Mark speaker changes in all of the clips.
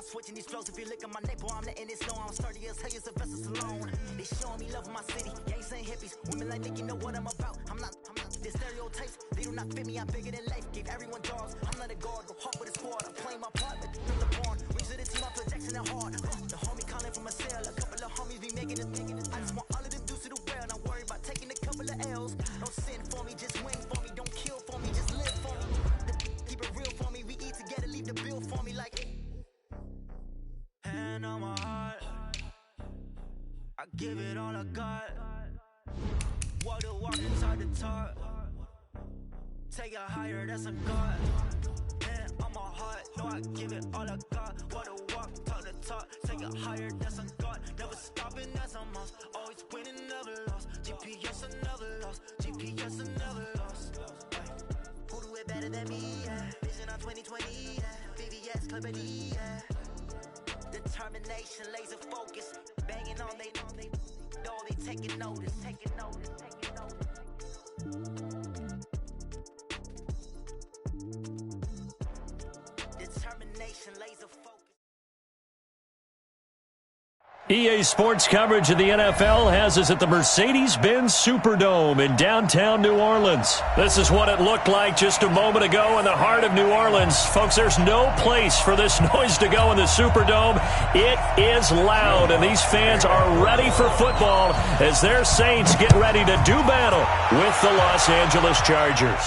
Speaker 1: switching these flows. If you look at my neck, boy, I'm letting it slow. I'm sturdy as hell, as a vessel alone. They showing me love in my city. Gangs ain't hippies. Women like Nick, you know what I'm about. I'm not the stereotypes. They do not fit me. I'm bigger than life. Gave everyone dogs. I'm not a guard. Go hard with a squad. I'm playing my part, but from the barn. Rings of the team, I feel Jackson and hard. The homie calling from a cell. A couple of homies be making it. I just want all of them dudes to do well. Not worry about taking a couple of L's. Don't sin for me, just win for me. Don't kill for me, just live for me. Keep it real for me. We eat together, leave the bill for me like. Hand on my heart, I give it all I got. Walk the walk inside the talk. Take it higher, that's a God. Hand on my heart, no, I give it all I got. Walk the walk, talk the talk. Take it higher, that's a God. Never stopping, that's a must. Always winning, never lost. GPS, I never lost. GPS, I never lost. Who do it better than me? Yeah. Vision on 2020. Yeah. VVS, Clipper D. Yeah. Determination, laser focus, banging on they taking notice. Determination, laser focus.
Speaker 2: EA Sports coverage of the NFL has us at the Mercedes-Benz Superdome in downtown New Orleans. This is what it looked like just a moment ago in the heart of New Orleans. Folks, there's no place for this noise to go in the Superdome. It is loud, and these fans are ready for football as their Saints get ready to do battle with the Los Angeles Chargers.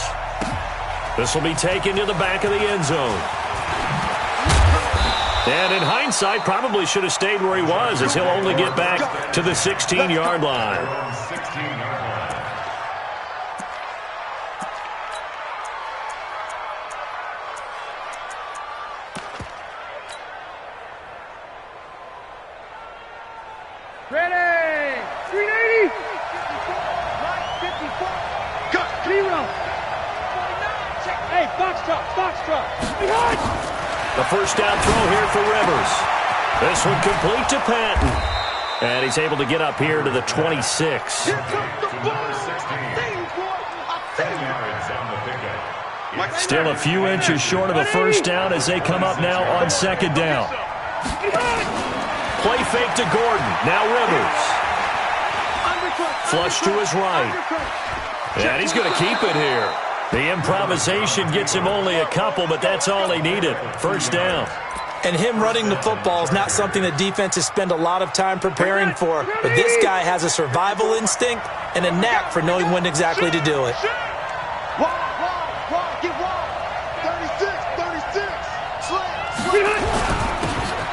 Speaker 2: This will be taken to the back of the end zone. And in hindsight, probably should have stayed where he was as he'll only get back to the 16-yard line.
Speaker 3: Ready! 380! 54! Cut! 0! Hey, Foxtrot! Behind!
Speaker 2: The first down throw here for Rivers. This one complete to Patton. And he's able to get up here to the 26. Still a few inches short of a first down as they come up now on second down. Play fake to Gordon. Now Rivers. Flush to his right. And he's going to keep it here. The improvisation gets him only a couple, but that's all he needed. First down.
Speaker 4: And him running the football is not something that defenses spend a lot of time preparing for. But this guy has a survival instinct and a knack for knowing when exactly to do it.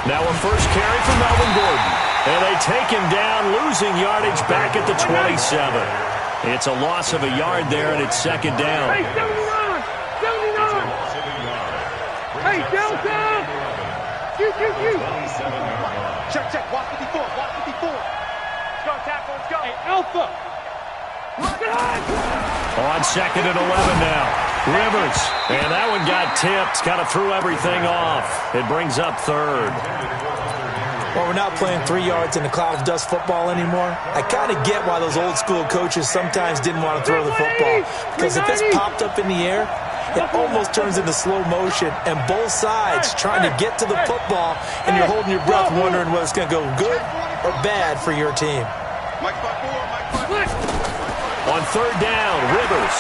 Speaker 2: Now a first carry for Melvin Gordon. And they take him down, losing yardage back at the 27. It's a loss of a yard there, and it's second down.
Speaker 3: Hey, 79! 79! Hey, Delta! Check, watch 54, watch 54. Let's go, tackle, let's go. Hey, Alpha!
Speaker 2: On second and 11 now. Rivers, and that one got tipped, kind of threw everything off. It brings up third.
Speaker 4: Well, we're not playing 3 yards in a cloud of dust football anymore. I kind of get why those old-school coaches sometimes didn't want to throw the football. Because if it's popped up in the air, it almost turns into slow motion, and both sides trying to get to the football, and you're holding your breath wondering whether it's going to go good or bad for your team.
Speaker 2: On third down, Rivers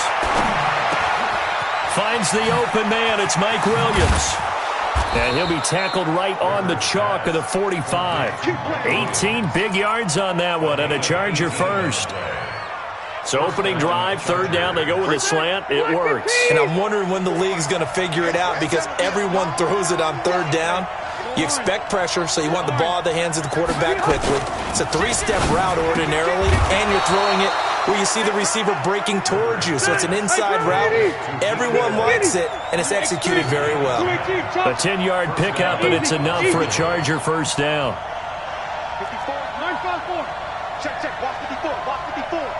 Speaker 2: finds the open man. It's Mike Williams. And he'll be tackled right on the chalk of the 45. 18 big yards on that one, and a Charger first. So opening drive, third down, they go with a slant. It works.
Speaker 4: And I'm wondering when the league's going to figure it out because everyone throws it on third down. You expect pressure, so you want the ball in the hands of the quarterback quickly. It's a 3-step route ordinarily, and you're throwing it where you see the receiver breaking towards you. So it's an inside route. Everyone likes it, and it's executed very well.
Speaker 2: A 10-yard pickup, and it's enough for a Charger first down.
Speaker 3: 54, 954. Check, watch 54, watch 54.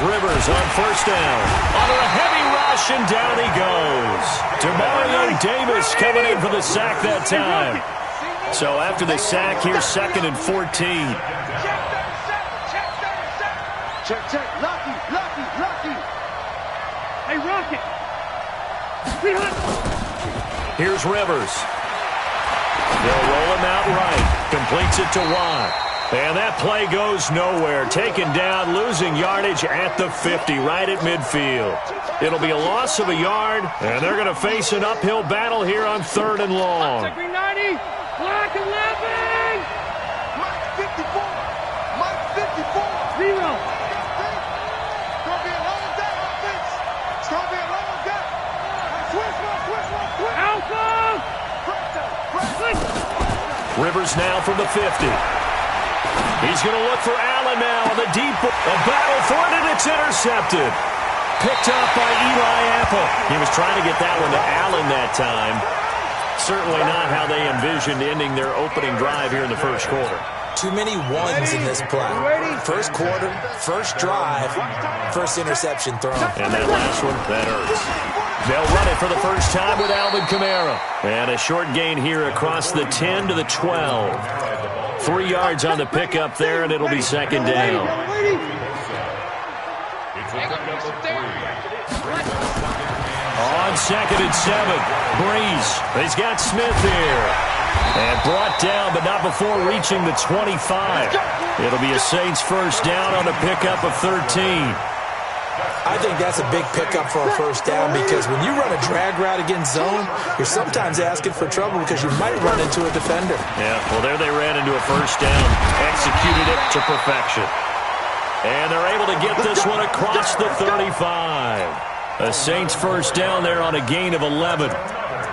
Speaker 2: Rivers on first down. Under a heavy rush, and down he goes. Demario Davis coming in for the sack that time. So after the sack, here's second and 14.
Speaker 3: Check, Lucky. Hey, Rocket.
Speaker 2: Here's Rivers. Completes it to Watt. And that play goes nowhere. Taken down, losing yardage at the 50, right at midfield. It'll be a loss of a yard, and they're going to face an uphill battle here on 3rd and long.
Speaker 3: Green 90, black 11.
Speaker 5: Mike 54. Mike 54.
Speaker 3: 0.
Speaker 5: It's going to be a long day, offense. It's going to be a long day. Switch.
Speaker 3: Alpha.
Speaker 2: Rivers now from the 50. He's going to look for Allen now on the deep. A battle for it, and it's intercepted. Picked up by Eli Apple. He was trying to get that one to Allen that time. Certainly not how they envisioned ending their opening drive here in the first quarter.
Speaker 4: Too many ones in this play. First quarter, first drive, first interception thrown.
Speaker 2: And that last one, that hurts. They'll run it for the first time with Alvin Kamara. And a short gain here across the 10 to the 12. 3 yards on the pickup there, and it'll be second down. On 2nd and 7, Breeze. He's got Smith here. And brought down, but not before reaching the 25. It'll be a Saints first down on the pickup of 13.
Speaker 4: I think that's a big pickup for a first down because when you run a drag route against zone, you're sometimes asking for trouble because you might run into a defender.
Speaker 2: Yeah, well, there they ran into a first down. Executed it to perfection. And they're able to get this one across the 35. A Saints first down there on a gain of 11.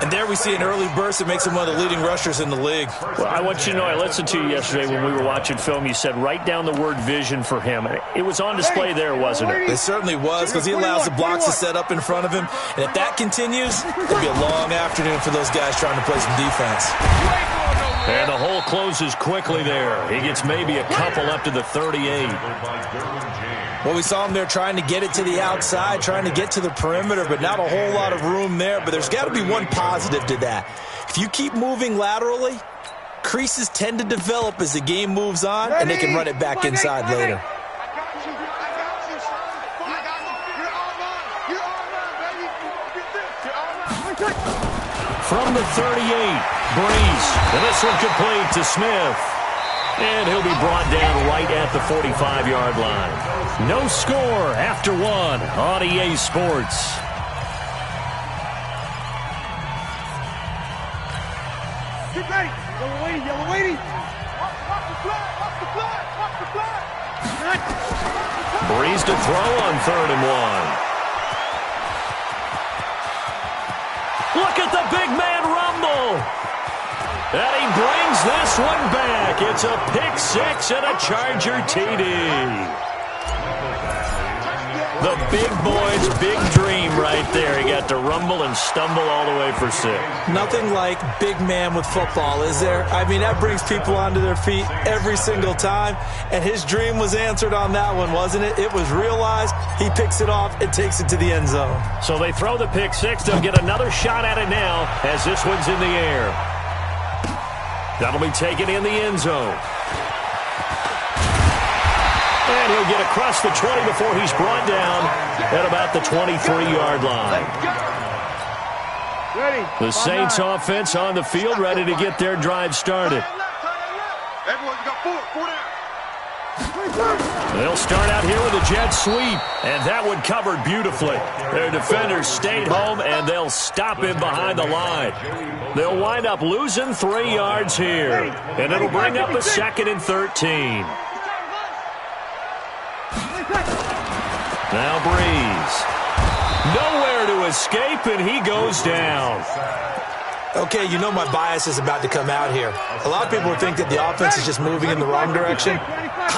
Speaker 4: And there we see an early burst that makes him one of the leading rushers in the league.
Speaker 2: Well, I want you to know, I listened to you yesterday when we were watching film. You said write down the word vision for him. It was on display there, wasn't it?
Speaker 4: It certainly was because he allows the blocks to set up in front of him. And if that continues, it'll be a long afternoon for those guys trying to play some defense.
Speaker 2: And the hole closes quickly there. He gets maybe a couple up to the 38.
Speaker 4: Well, we saw him there trying to get it to the outside, trying to get to the perimeter, but not a whole lot of room there. But there's got to be one positive to that. If you keep moving laterally, creases tend to develop as the game moves on, and they can run it back inside later.
Speaker 2: From the 38, Breeze. And this one complete to Smith. And he'll be brought down right at the 45-yard line. No score after one on EA Sports.
Speaker 3: Get ready. Yellow waiting, yellow waiting.
Speaker 5: Watch the flag.
Speaker 2: Breeze to throw on 3rd and 1. Look at the big man rumble. And he brings this one back. It's a pick six and a Charger TD. The big boy's big dream right there. He got to rumble and stumble all the way for 6.
Speaker 4: Nothing like big man with football, is there? I mean, that brings people onto their feet every single time. And his dream was answered on that one, wasn't it? It was realized. He picks it off and takes it to the end zone.
Speaker 2: So they throw the pick six. They'll get another shot at it now as this one's in the air. That'll be taken in the end zone. And he'll get across the 20 before he's brought down at about the 23-yard line. The Saints offense on the field, ready to get their drive started.
Speaker 5: Everyone's got 4 down.
Speaker 2: They'll start out here with a jet sweep, and that one covered beautifully. Their defenders stayed home, and they'll stop him behind the line. They'll wind up losing 3 yards here, and it'll bring up a 2nd and 13. Now Breeze. Nowhere to escape, and he goes down.
Speaker 4: Okay, you know my bias is about to come out here. A lot of people think that the offense is just moving in the wrong direction.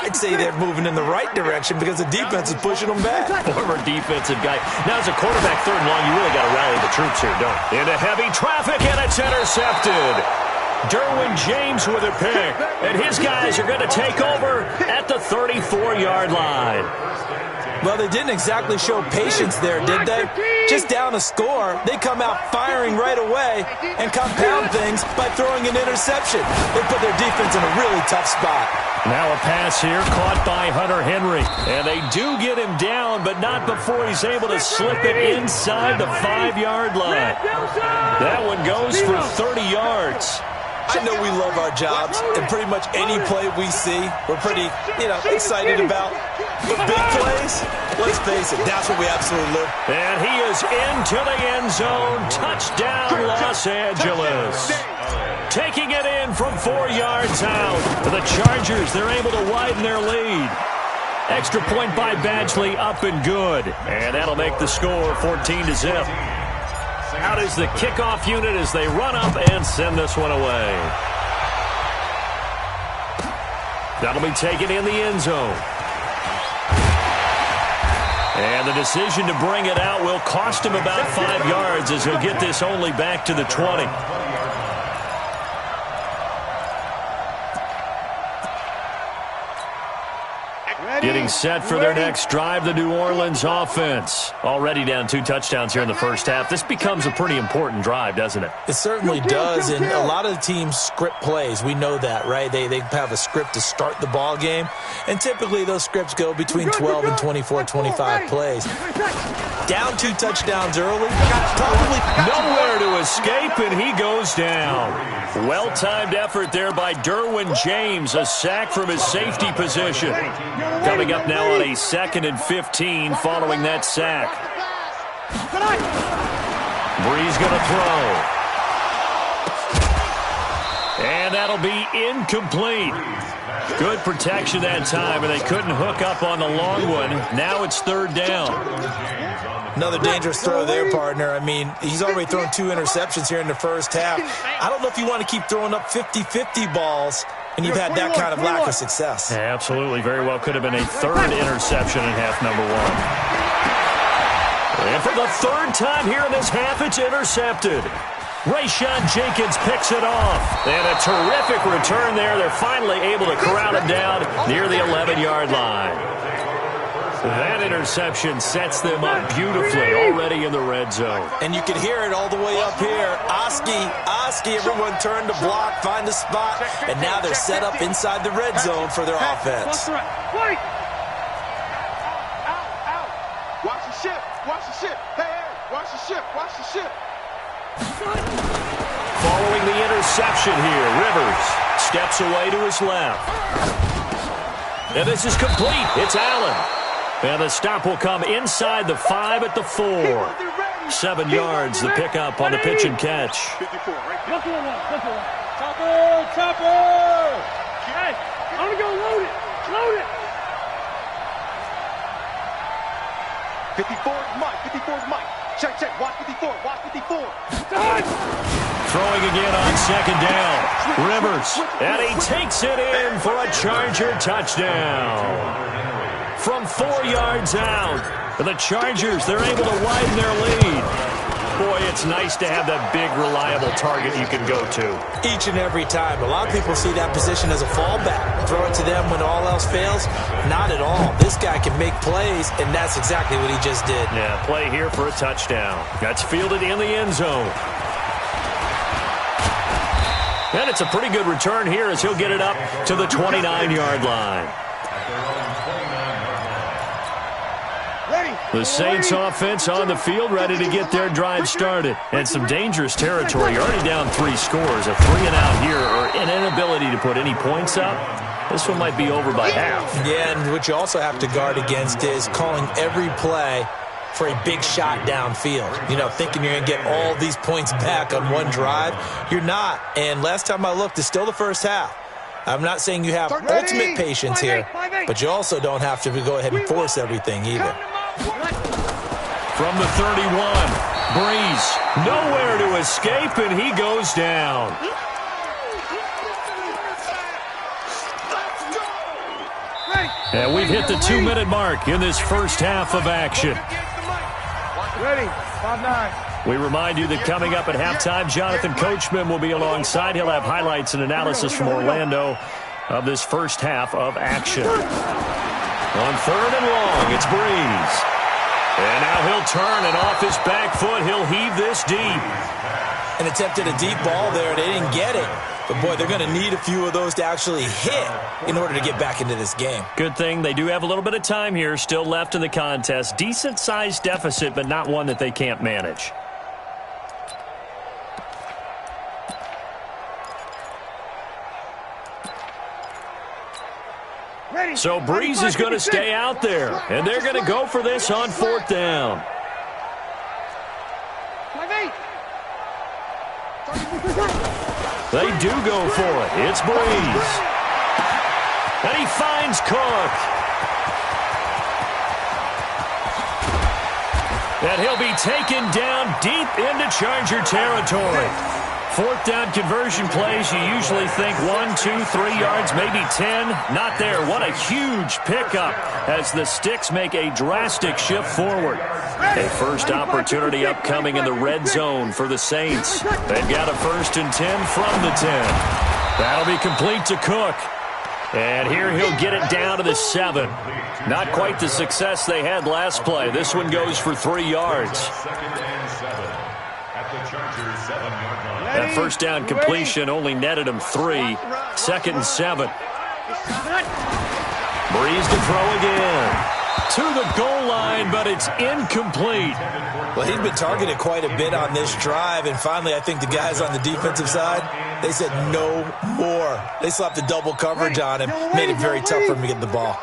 Speaker 4: I'd say they're moving in the right direction because the defense is pushing them back.
Speaker 2: Former defensive guy. Now, as a quarterback 3rd and long, you really got to rally the troops here, don't you? Into heavy traffic, and it's intercepted. Derwin James with a pick. And his guys are going to take over at the 34-yard line.
Speaker 4: Well, they didn't exactly show patience there, did they? Just down a score, they come out firing right away and compound things by throwing an interception. They put their defense in a really tough spot.
Speaker 2: Now a pass here caught by Hunter Henry. And they do get him down, but not before he's able to slip it inside the 5-yard line. That one goes for 30 yards.
Speaker 4: I know we love our jobs, and pretty much any play we see, we're pretty, excited about. But big plays, let's face it, that's what we absolutely live.
Speaker 2: And he is into the end zone. Touchdown, Los Angeles. Taking it in from 4 yards out. The Chargers, they're able to widen their lead. Extra point by Badgley, up and good. And that'll make the score 14-0. Out is the kickoff unit as they run up and send this one away. That'll be taken in the end zone. And the decision to bring it out will cost him about 5 yards as he'll get this only back to the 20. Getting set for their next drive, the New Orleans offense. Already down 2 touchdowns here in the first half. This becomes a pretty important drive, doesn't it?
Speaker 4: It certainly does, and a lot of the teams script plays. We know that, right? They have a script to start the ball game, and typically those scripts go between 12 and 24, 25 plays. Down 2 touchdowns early, probably
Speaker 2: nowhere to escape, and he goes down. Well-timed effort there by Derwin James, a sack from his safety position. Coming up now on a 2nd and 15 following that sack. Brees going to throw. And that'll be incomplete. Good protection that time, and they couldn't hook up on the long one. Now it's 3rd down.
Speaker 4: Another dangerous throw there, partner. I mean, he's already thrown 2 interceptions here in the first half. I don't know if you want to keep throwing up 50-50 balls, and you've had that kind of lack of success.
Speaker 2: Yeah, absolutely. Very well could have been a 3rd interception in half number 1. And for the 3rd time here in this half, it's intercepted. Rayshawn Jenkins picks it off. And a terrific return there. They're finally able to corral him down near the 11-yard line. That interception sets them up beautifully already in the red zone.
Speaker 4: And you can hear it all the way up here. Oski, everyone turned to block, find a spot, and now they're set up inside the red zone for their offense.
Speaker 5: Watch the ship, watch the ship. Hey, watch the ship, watch the ship.
Speaker 2: Following the interception here, Rivers steps away to his left. And this is complete. It's Allen. And the stop will come inside the 5 at the 4. 7 yards, the pickup on the pitch and catch.
Speaker 3: 54, right there. Chopper! Hey, I'm going to go load it. Load it.
Speaker 5: 54 is Mike. 54 is Mike. Check. Watch 54. Watch 54.
Speaker 2: Throwing again on 2nd down. Rivers. And he takes it in for a Charger touchdown. From 4 yards out. The Chargers, they're able to widen their lead. Boy, it's nice to have that big, reliable target you can go to.
Speaker 4: Each and every time. A lot of people see that position as a fallback. Throw it to them when all else fails. Not at all. This guy can make plays, and that's exactly what he just did.
Speaker 2: Yeah, play here for a touchdown. That's fielded in the end zone. And it's a pretty good return here as he'll get it up to the 29-yard line. The Saints offense on the field ready to get their drive started. And some dangerous territory. Already down 3 scores. A 3-and-out here or an inability to put any points up. This one might be over by half.
Speaker 4: Yeah, and what you also have to guard against is calling every play for a big shot downfield. Thinking you're going to get all these points back on one drive. You're not. And last time I looked, it's still the first half. I'm not saying you have ultimate patience here, but you also don't have to go ahead and force everything either.
Speaker 2: From the 31, Brees, nowhere to escape, and he goes down. And we've hit the 2-minute mark in this first half of action.
Speaker 3: Ready, 5-9.
Speaker 2: We remind you that coming up at halftime, Jonathan Coachman will be alongside. He'll have highlights and analysis from Orlando of this first half of action. On 3rd and long, it's Brees. And now he'll turn, and off his back foot, he'll heave this deep.
Speaker 4: And attempted a deep ball there. They didn't get it. But, boy, they're going to need a few of those to actually hit in order to get back into this game.
Speaker 2: Good thing they do have a little bit of time here still left in the contest. Decent-sized deficit, but not one that they can't manage. So Breeze is going to stay out there, and they're going to go for this on 4th down. They do go for it. It's Breeze. And he finds Cook. And he'll be taken down deep into Charger territory. 4th down conversion plays, you usually think 1, 2, 3 yards, maybe 10. Not there. What a huge pickup as the Sticks make a drastic shift forward. A first opportunity upcoming in the red zone for the Saints. They've got a 1st and 10 from the 10. That'll be complete to Cook. And here he'll get it down to the 7. Not quite the success they had last play. This one goes for 3 yards. That first down completion only netted him 3. 2nd and 7. Breeze to throw again. To the goal line, but it's incomplete.
Speaker 4: Well, he's been targeted quite a bit on this drive, and finally I think the guys on the defensive side, they said no more. They slapped the double coverage on him, made it very tough for him to get the ball.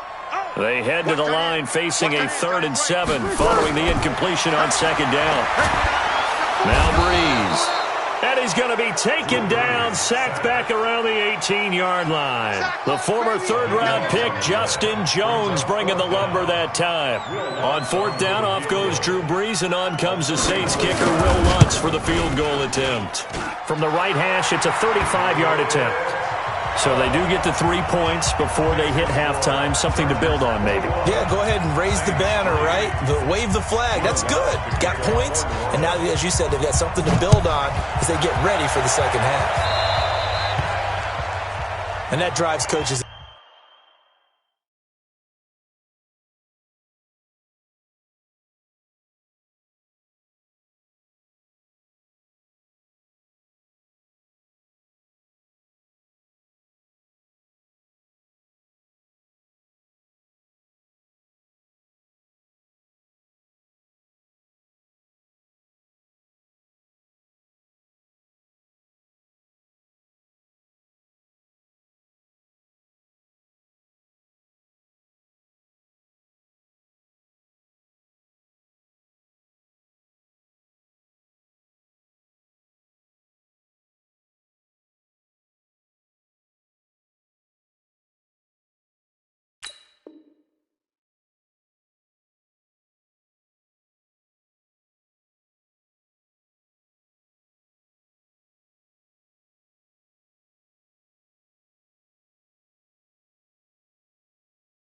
Speaker 2: They head to the line facing a 3rd and 7 following the incompletion on 2nd down. Now Breeze. And he's going to be taken down, sacked back around the 18-yard line. The former 3rd-round pick, Justin Jones, bringing the lumber that time. On 4th down, off goes Drew Brees, and on comes the Saints kicker, Will Lutz, for the field goal attempt. From the right hash, it's a 35-yard attempt. So they do get the 3 points before they hit halftime. Something to build on, maybe.
Speaker 4: Yeah, go ahead and raise the banner, right? Wave the flag. That's good. Got points, and now, as you said, they've got something to build on as they get ready for the second half. And that drives coaches.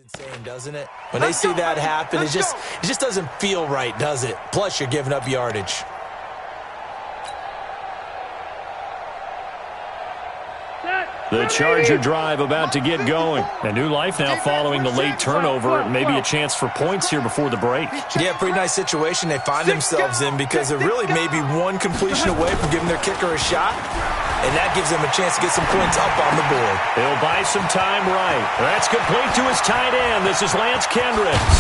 Speaker 4: Insane, doesn't it? When they see that happen, it just doesn't feel right, does it? Plus, you're giving up yardage.
Speaker 2: The Charger drive about to get going. A new life now following the late turnover. Maybe a chance for points here before the break.
Speaker 4: Yeah, pretty nice situation they find themselves in because they're really maybe one completion away from giving their kicker a shot. And that gives them a chance to get some points up on the board.
Speaker 2: He'll buy some time right. That's complete to his tight end. This is Lance Kendricks.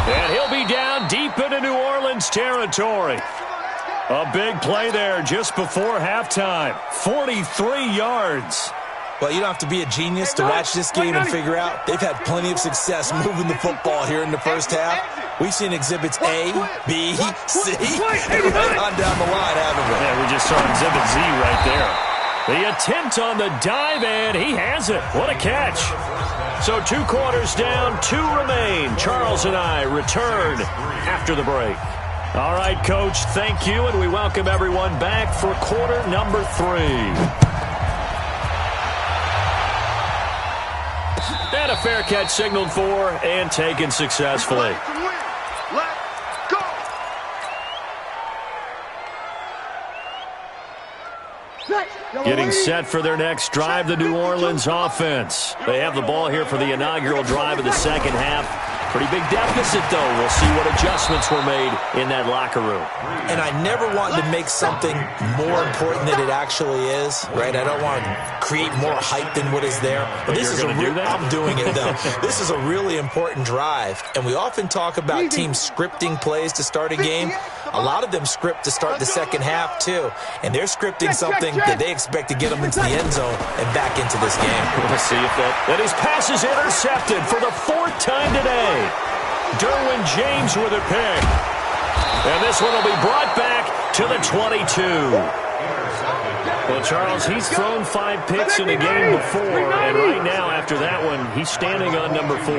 Speaker 2: And he'll be down deep into New Orleans territory. A big play there just before halftime. 43 yards.
Speaker 4: Well, you don't have to be a genius to watch this game and figure out they've had plenty of success moving the football here in the first half. We've seen exhibits A, B, C, and right on down the line, haven't we?
Speaker 2: Yeah, we just saw exhibit Z right there. The attempt on the dive, and he has it. What a catch. So 2 quarters down, 2 remain. Charles and I return after the break. All right, Coach, thank you, and we welcome everyone back for quarter number 3. And a fair catch signaled for and taken successfully. Getting set for their next drive, the New Orleans offense. They have the ball here for the inaugural drive of the second half. Pretty big deficit, though. We'll see what adjustments were made in that locker room.
Speaker 4: And I never want to make something more important than it actually is, right? I don't want to create more hype than what is there. But this is I'm doing it, though. This is a really important drive, and we often talk about teams scripting plays to start a game. A lot of them script to start the second half, too, and they're scripting something that they expect to get them into the end zone and back into this game.
Speaker 2: We'll see if that his pass is intercepted for the 4th time today. Derwin James with a pick. And this one will be brought back to the 22. Well, Charles, he's thrown 5 picks in a game before, and right now, after that one, he's standing on number 4.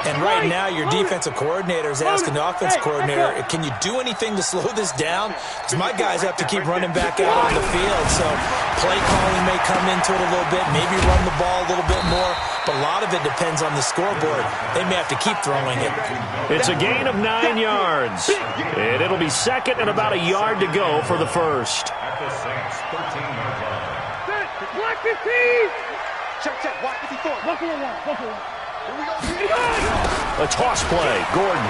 Speaker 4: And right now, your defensive coordinator is asking the offensive coordinator, can you do anything to slow this down? Because my guys have to keep running back out on the field, so play calling may come into it a little bit, maybe run the ball a little bit more, but a lot of it depends on the scoreboard. They may have to keep throwing it.
Speaker 2: It's a gain of 9 yards, and it'll be second and about a yard to go for the first.
Speaker 3: Block 15!
Speaker 5: Check, walk 54.
Speaker 3: Walk it out.
Speaker 5: Here we go.
Speaker 2: A toss play, Gordon.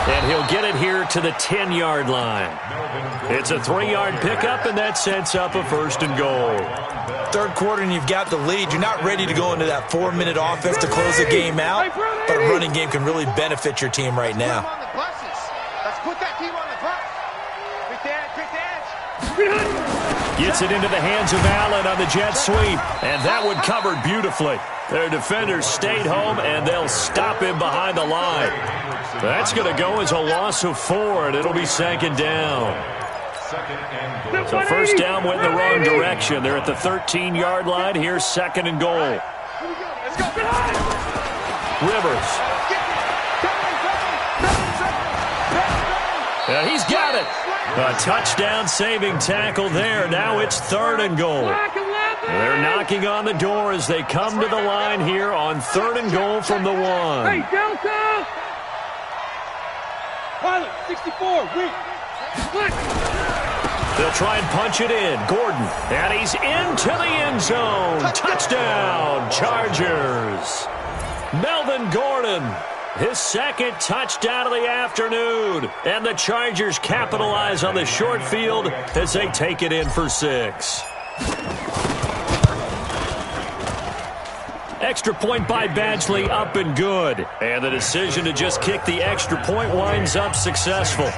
Speaker 2: And he'll get it here to the 10-yard line. It's a 3-yard pickup, and that sets up a 1st and goal.
Speaker 4: Third quarter, and you've got the lead. You're not ready to go into that 4-minute offense to close the game out, but a running game can really benefit your team right now.
Speaker 5: Let's put that team on the bus. Big dance.
Speaker 2: Gets it into the hands of Allen on the jet sweep, and that one covered beautifully. Their defenders stayed home, and they'll stop him behind the line. That's going to go as a loss of 4, and it'll be 2nd down. So 1st down went in the wrong direction. They're at the 13-yard line. Here's 2nd and goal. Rivers. Yeah, he's got it. A touchdown-saving tackle there. Now it's 3rd and goal. They're knocking on the door as they come to the line here on 3rd and goal from the 1.
Speaker 3: Hey, Delta! Pilot, 64, wait.
Speaker 2: They'll try and punch it in. Gordon, and he's into the end zone. Touchdown, Chargers. Melvin Gordon, his 2nd touchdown of the afternoon. And the Chargers capitalize on the short field as they take it in for 6. Extra point by Badgley, up and good. And the decision to just kick the extra point winds up successful.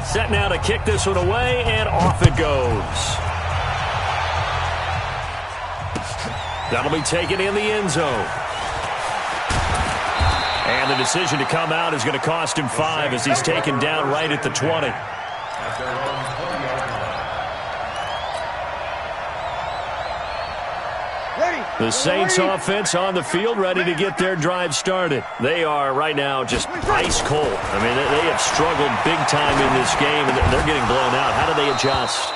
Speaker 2: Set now to kick this one away, and off it goes. That'll be taken in the end zone. And the decision to come out is going to cost him 5 as he's taken down right at the 20. The Saints offense on the field ready to get their drive started. They are right now just ice cold. I mean, they have struggled big time in this game, and they're getting blown out. How do they adjust?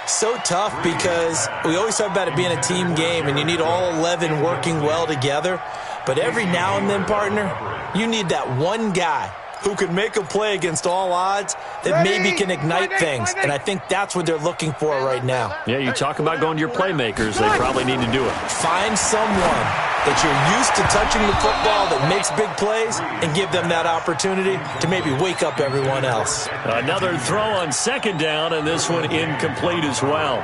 Speaker 4: So tough because we always talk about it being a team game, and you need all 11 working well together. But every now and then, partner, you need that one guy who can make a play against all odds that maybe can ignite things. And I think that's what they're looking for right now.
Speaker 2: Yeah, you talk about going to your playmakers. They probably need to do it.
Speaker 4: Find someone that you're used to touching the football that makes big plays and give them that opportunity to maybe wake up everyone else.
Speaker 2: Another throw on 2nd down, and this one incomplete as well.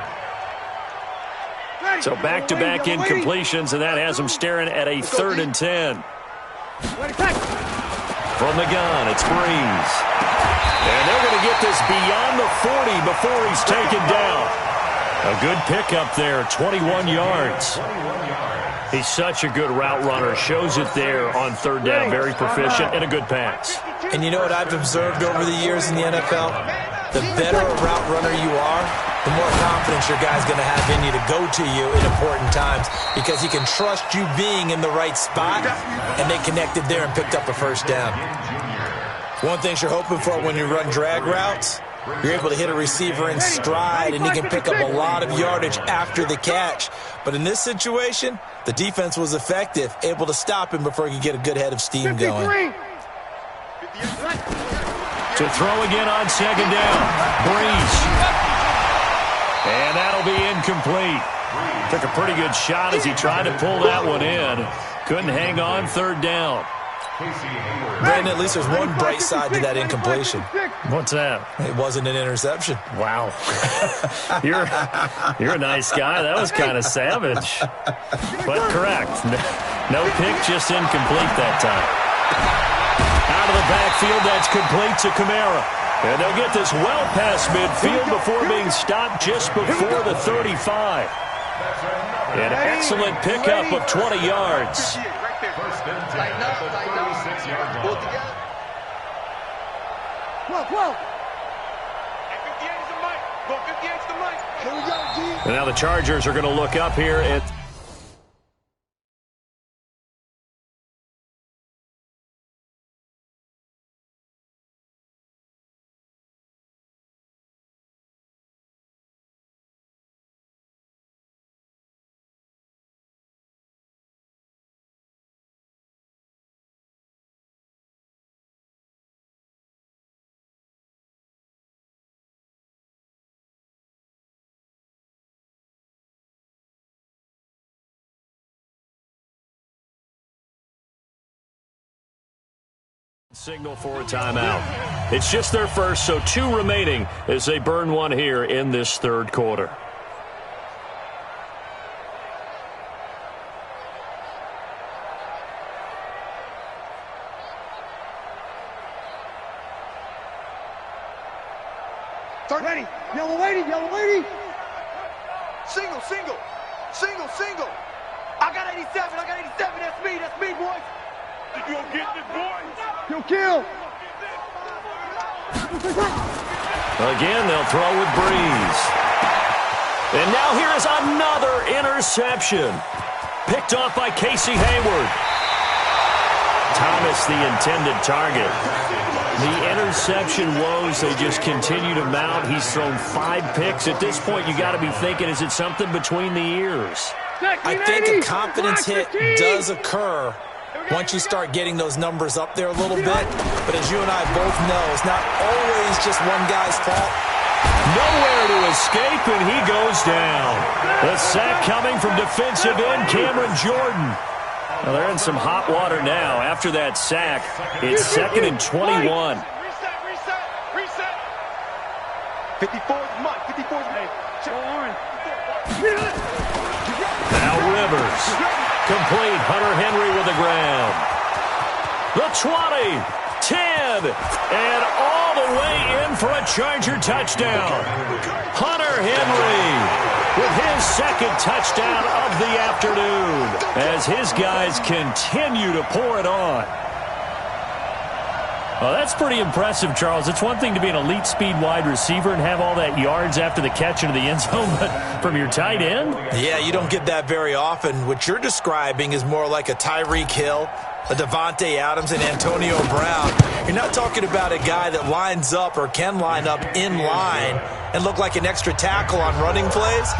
Speaker 2: So back-to-back incompletions, and that has them staring at a 3rd and 10. From the gun, it's Breeze. And they're going to get this beyond the 40 before he's taken down. A good pickup there, 21 yards. He's such a good route runner. Shows it there on 3rd down. Very proficient and a good pass.
Speaker 4: And you know what I've observed over the years in the NFL? The better a route runner you are, the more confidence your guy's going to have in you to go to you in important times because he can trust you being in the right spot, and they connected there and picked up a 1st down. One thing you're hoping for when you run drag routes, you're able to hit a receiver in stride, and he can pick up a lot of yardage after the catch. But in this situation, the defense was effective, able to stop him before he could get a good head of steam going.
Speaker 2: To throw again on 2nd down. Breeze. And that'll be incomplete. Took a pretty good shot as he tried to pull that one in. Couldn't hang on, third down.
Speaker 4: Brandon, at least there's one bright side to that incompletion.
Speaker 2: What's that?
Speaker 4: It wasn't an interception.
Speaker 2: Wow. You're a nice guy. That was kind of savage. But correct. No pick, just incomplete that time. Out of the backfield, that's complete to Kamara. And they'll get this well past midfield before being stopped just before the 35. An excellent pickup of 20 yards. And now the Chargers are going to look up here at... Signal for a timeout. It's just their first, so 2 remaining as they burn one here in this third quarter.
Speaker 5: Ready. Yellow lady, yellow lady. Single, single. Single, single. I got 87, that's me, boys. You gonna get this, boys? Kill.
Speaker 2: Again, they'll throw with Breeze. And now here is another interception. Picked off by Casey Hayward. Thomas, the intended target. The interception woes, they just continue to mount. He's thrown 5 picks. At this point, you got to be thinking, is it something between the ears?
Speaker 4: I think a confidence hit does occur once you start getting those numbers up there a little bit. But as you and I both know, it's not always just one guy's fault.
Speaker 2: Nowhere to escape, and he goes down. The sack coming from defensive end Cameron Jordan. Well, they're in some hot water now. After that sack, it's 2nd and 21.
Speaker 5: Reset. 54's Mike. 54's Mike.
Speaker 2: Now Rivers. Complete. Hunter Henry with the ground. The 20, 10, and all the way in for a Charger touchdown. Hunter Henry with his 2nd touchdown of the afternoon as his guys continue to pour it on. Well, that's pretty impressive, Charles. It's one thing to be an elite speed wide receiver and have all that yards after the catch into the end zone, but from your tight end?
Speaker 4: Yeah, you don't get that very often. What you're describing is more like a Tyreek Hill, a Devontae Adams, and Antonio Brown. You're not talking about a guy that lines up or can line up in line and look like an extra tackle on running plays.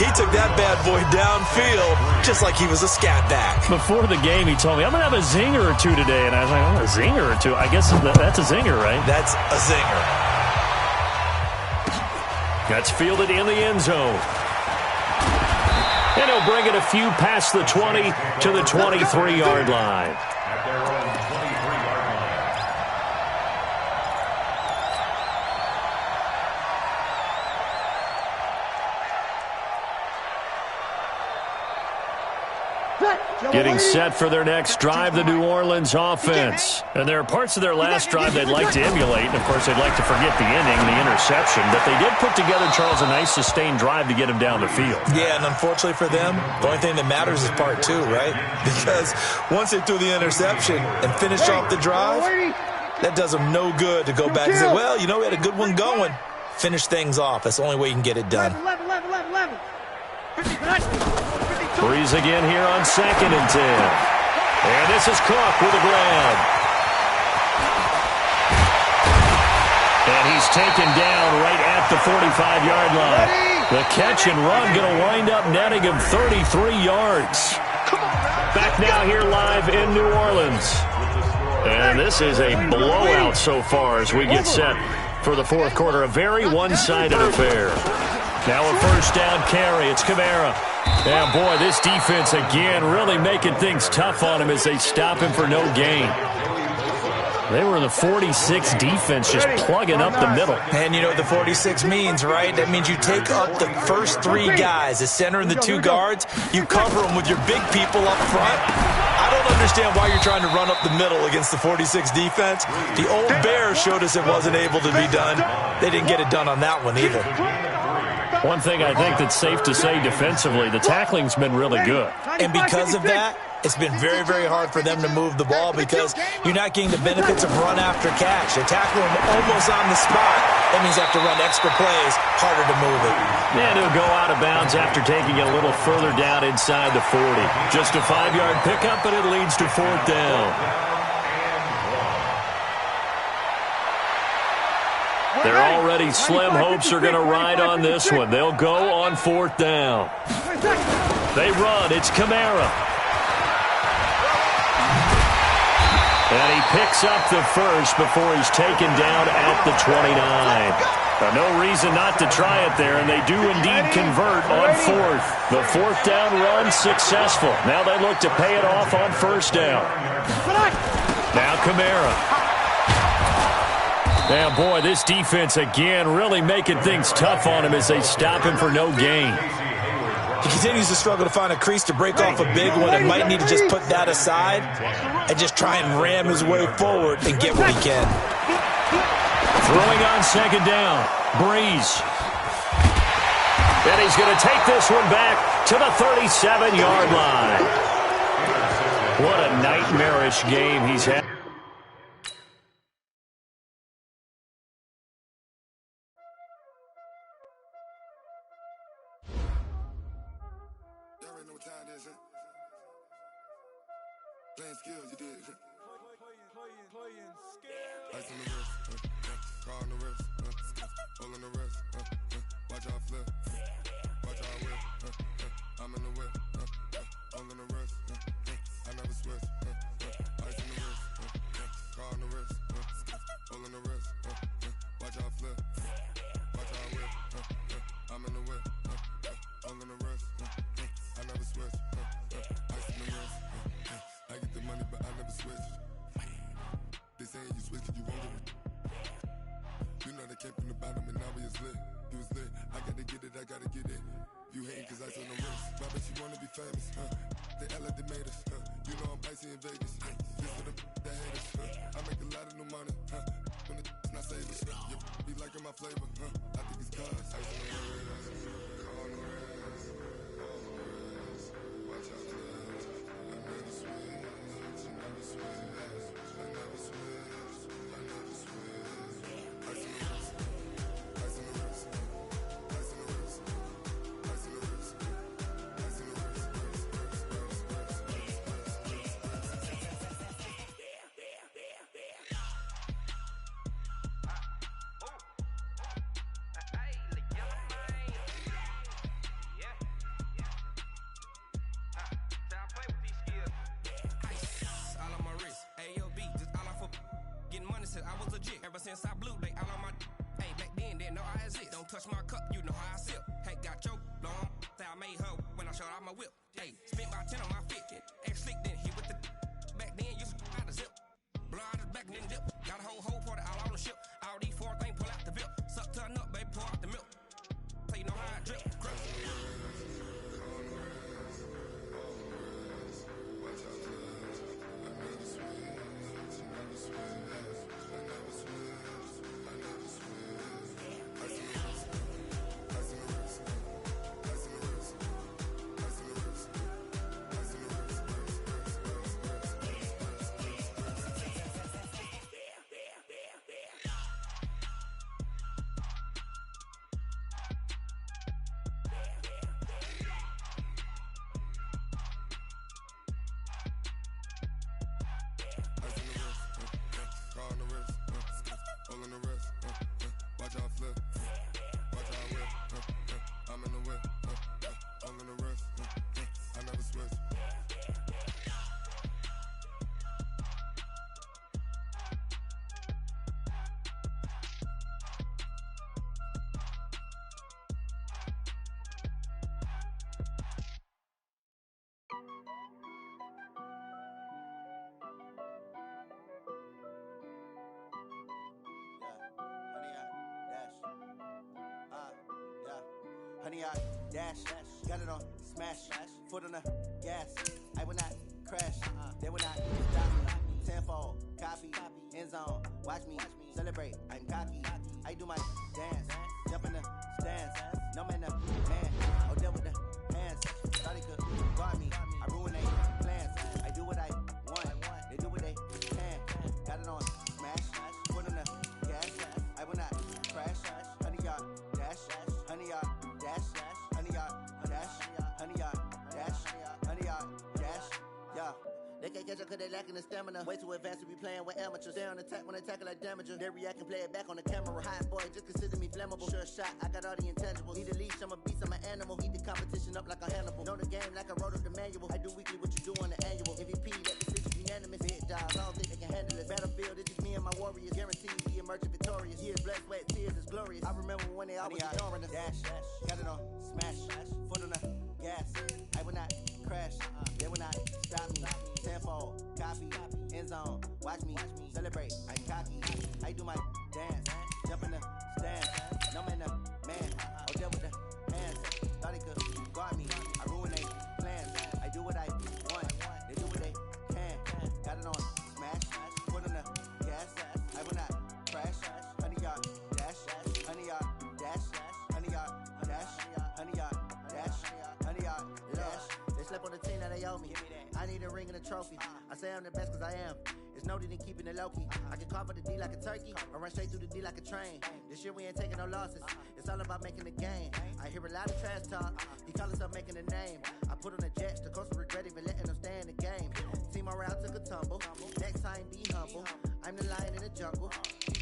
Speaker 4: He took that bad boy downfield just like he was a scat back.
Speaker 2: Before the game, he told me, I'm going to have a zinger or 2 today. And I was like, oh, a zinger or 2? I guess that's a zinger, right?
Speaker 4: That's a zinger.
Speaker 2: That's fielded in the end zone. And he'll bring it a few past the 20 to the 23-yard line. Getting set for their next drive, the New Orleans offense. And there are parts of their last drive they'd like to emulate. And, of course, they'd like to forget the ending, the interception. But they did put together, Charles, a nice sustained drive to get him down the field.
Speaker 4: Yeah, and unfortunately for them, the only thing that matters is part 2, right? Because once they threw the interception and finished off the drive, that does them no good to go back and say, well, you know, we had a good one going. Finish things off. That's the only way you can get it done.
Speaker 5: 11.
Speaker 2: Breeze again here on 2nd and 10. And this is Cook with a grab. And he's taken down right at the 45-yard line. The catch and run going to wind up netting him 33 yards. Back now here live in New Orleans. And this is a blowout so far as we get set for the fourth quarter. A very one-sided affair. Now a first down carry. It's Kamara. And, boy, this defense, again, really making things tough on him as they stop him for no gain. They were the 46 defense just plugging up the middle.
Speaker 4: And you know what the 46 means, right? That means you take up the first three guys, the center and the two guards. You cover them with your big people up front. I don't understand why you're trying to run up the middle against the 46 defense. The old Bears showed us it wasn't able to be done. They didn't get it done on that one either.
Speaker 2: One thing I think that's safe to say defensively, the tackling's been really good.
Speaker 4: And because of that, it's been very, very hard for them to move the ball because you're not getting the benefits of run after catch. They tackle them almost on the spot. That means they have to run extra plays, harder to move it.
Speaker 2: And he'll go out of bounds after taking it a little further down inside the 40. Just a 5-yard pickup, and it leads to fourth down. Their already slim hopes are going to ride on this one. They'll go on fourth down. They run. It's Kamara. And he picks up the first before he's taken down at the 29. Now, no reason not to try it there, and they do indeed convert on fourth. The fourth down run successful. Now they look to pay it off on first down. Now Kamara. Now, boy, this defense, again, really making things tough on him as they stop him for no gain.
Speaker 4: He continues to struggle to find a crease to break off a big one and might need to just put that aside and just try and ram his way forward and get what he can.
Speaker 2: Throwing on second down, Breeze. And he's going to take this one back to the 37-yard line. What a nightmarish game he's had.
Speaker 6: Playing skills, you did. Playing skills. Ice on the wrist, car on the wrist, hole in the wrist, watch out flip, watch out whip, I'm in the whip, hole in the wrist, I never switch, ice on the wrist, car on the wrist, hole in the wrist, watch out flip, watch out whip, I'm in the whip, hole in the wrist, I never switch, ice on the wrist. I get the money, but I never switch. They saying you switch, you won't get it. You know they came from the bottom and now we is lit. You was lit, I gotta get it, I gotta get it. You hating cause I on the wrist. Why bet you wanna be famous, They act like they made us, You know I'm icy in Vegas, This for the that hate us, I make a lot of new money, When the not savers, be liking my flavor, I think it's cause ice on the wrist, on the wrist, watch out for this. I never switch.
Speaker 7: I was legit ever since I blew they all on my hey back then didn't know I exist. Don't touch my cup, you know how I sip. Hey, got your long say I made her when I showed out my whip. Hey, spent about 10 on my fit. Ex slick then he with the back then used to out the zip. Blow out his back and then dip. Got a whole party all on the ship. All these four things pull out the VIP. Suck turn up, baby, pour out the milk. So you know how I drip. Crush. Watch out for this. I never switch. Never switch.
Speaker 8: honey, I dash. Got it on smash. Foot on the gas. I will not crash. They will not stop me. Tenfold, copy, end zone. Watch me celebrate. I'm cocky. I do my dance. Jump in the stands. No man, the man. Oh, deal with the hands. Thought he could guard me. I ruin their plans. I do what I want. They do what they can. Got it on smash. Foot on the gas. I will not crash. Honey, yard dash. Honey, yard dash. Honey, yard dash. Honey, yard dash. Honey, yard dash. Yeah. They can't catch up cause they lacking the stamina. Way too advanced to be playing with amateurs. They on attack when they tackle like damager. They react and play it back on the camera. Hot boy, just consider me flammable. Sure shot, I got all the intangibles. Need a leash, I'm a beast, I'm an animal. Heat the competition up like a Hannibal. Know the game like I wrote up the manual. I do weekly what you do on the annual. MVP, that decision unanimous. Big dogs, I don't think they can handle it. Battlefield, it's just me and my warriors. Guaranteed we emerge victorious. Years, blood, sweat, tears is glorious. I remember when they always ignoring us. Dash, got it on smash. Foot on the gas. I will not crash. They will not stop me. Tenfold, copy, end zone. Watch me celebrate. I'm cocky. I do my dance. Jump in the stands. No man, the man. Oh, deal with the hands. Thought he could guard me. I ruin their plans. I do what I want. They do what they can. Got it on smash. Foot on the gas. I will not crash. Honey, yard dash. Honey, yard dash. Honey, yard dash. Honey, yard dash. Honey, yard dash. They slept on the team that they owe me. I need a ring and a trophy. I say I'm the best cause I am. It's noted in keeping it low-key. I can carve up the D like a turkey or run straight through the D like a train. This year we ain't taking no losses. It's all about making the game. I hear a lot of trash talk. He call himself making a name. I put on the Jets. The coach regret even letting them stay in the game. Team morale took a tumble. Next time be humble. I'm the lion in the jungle.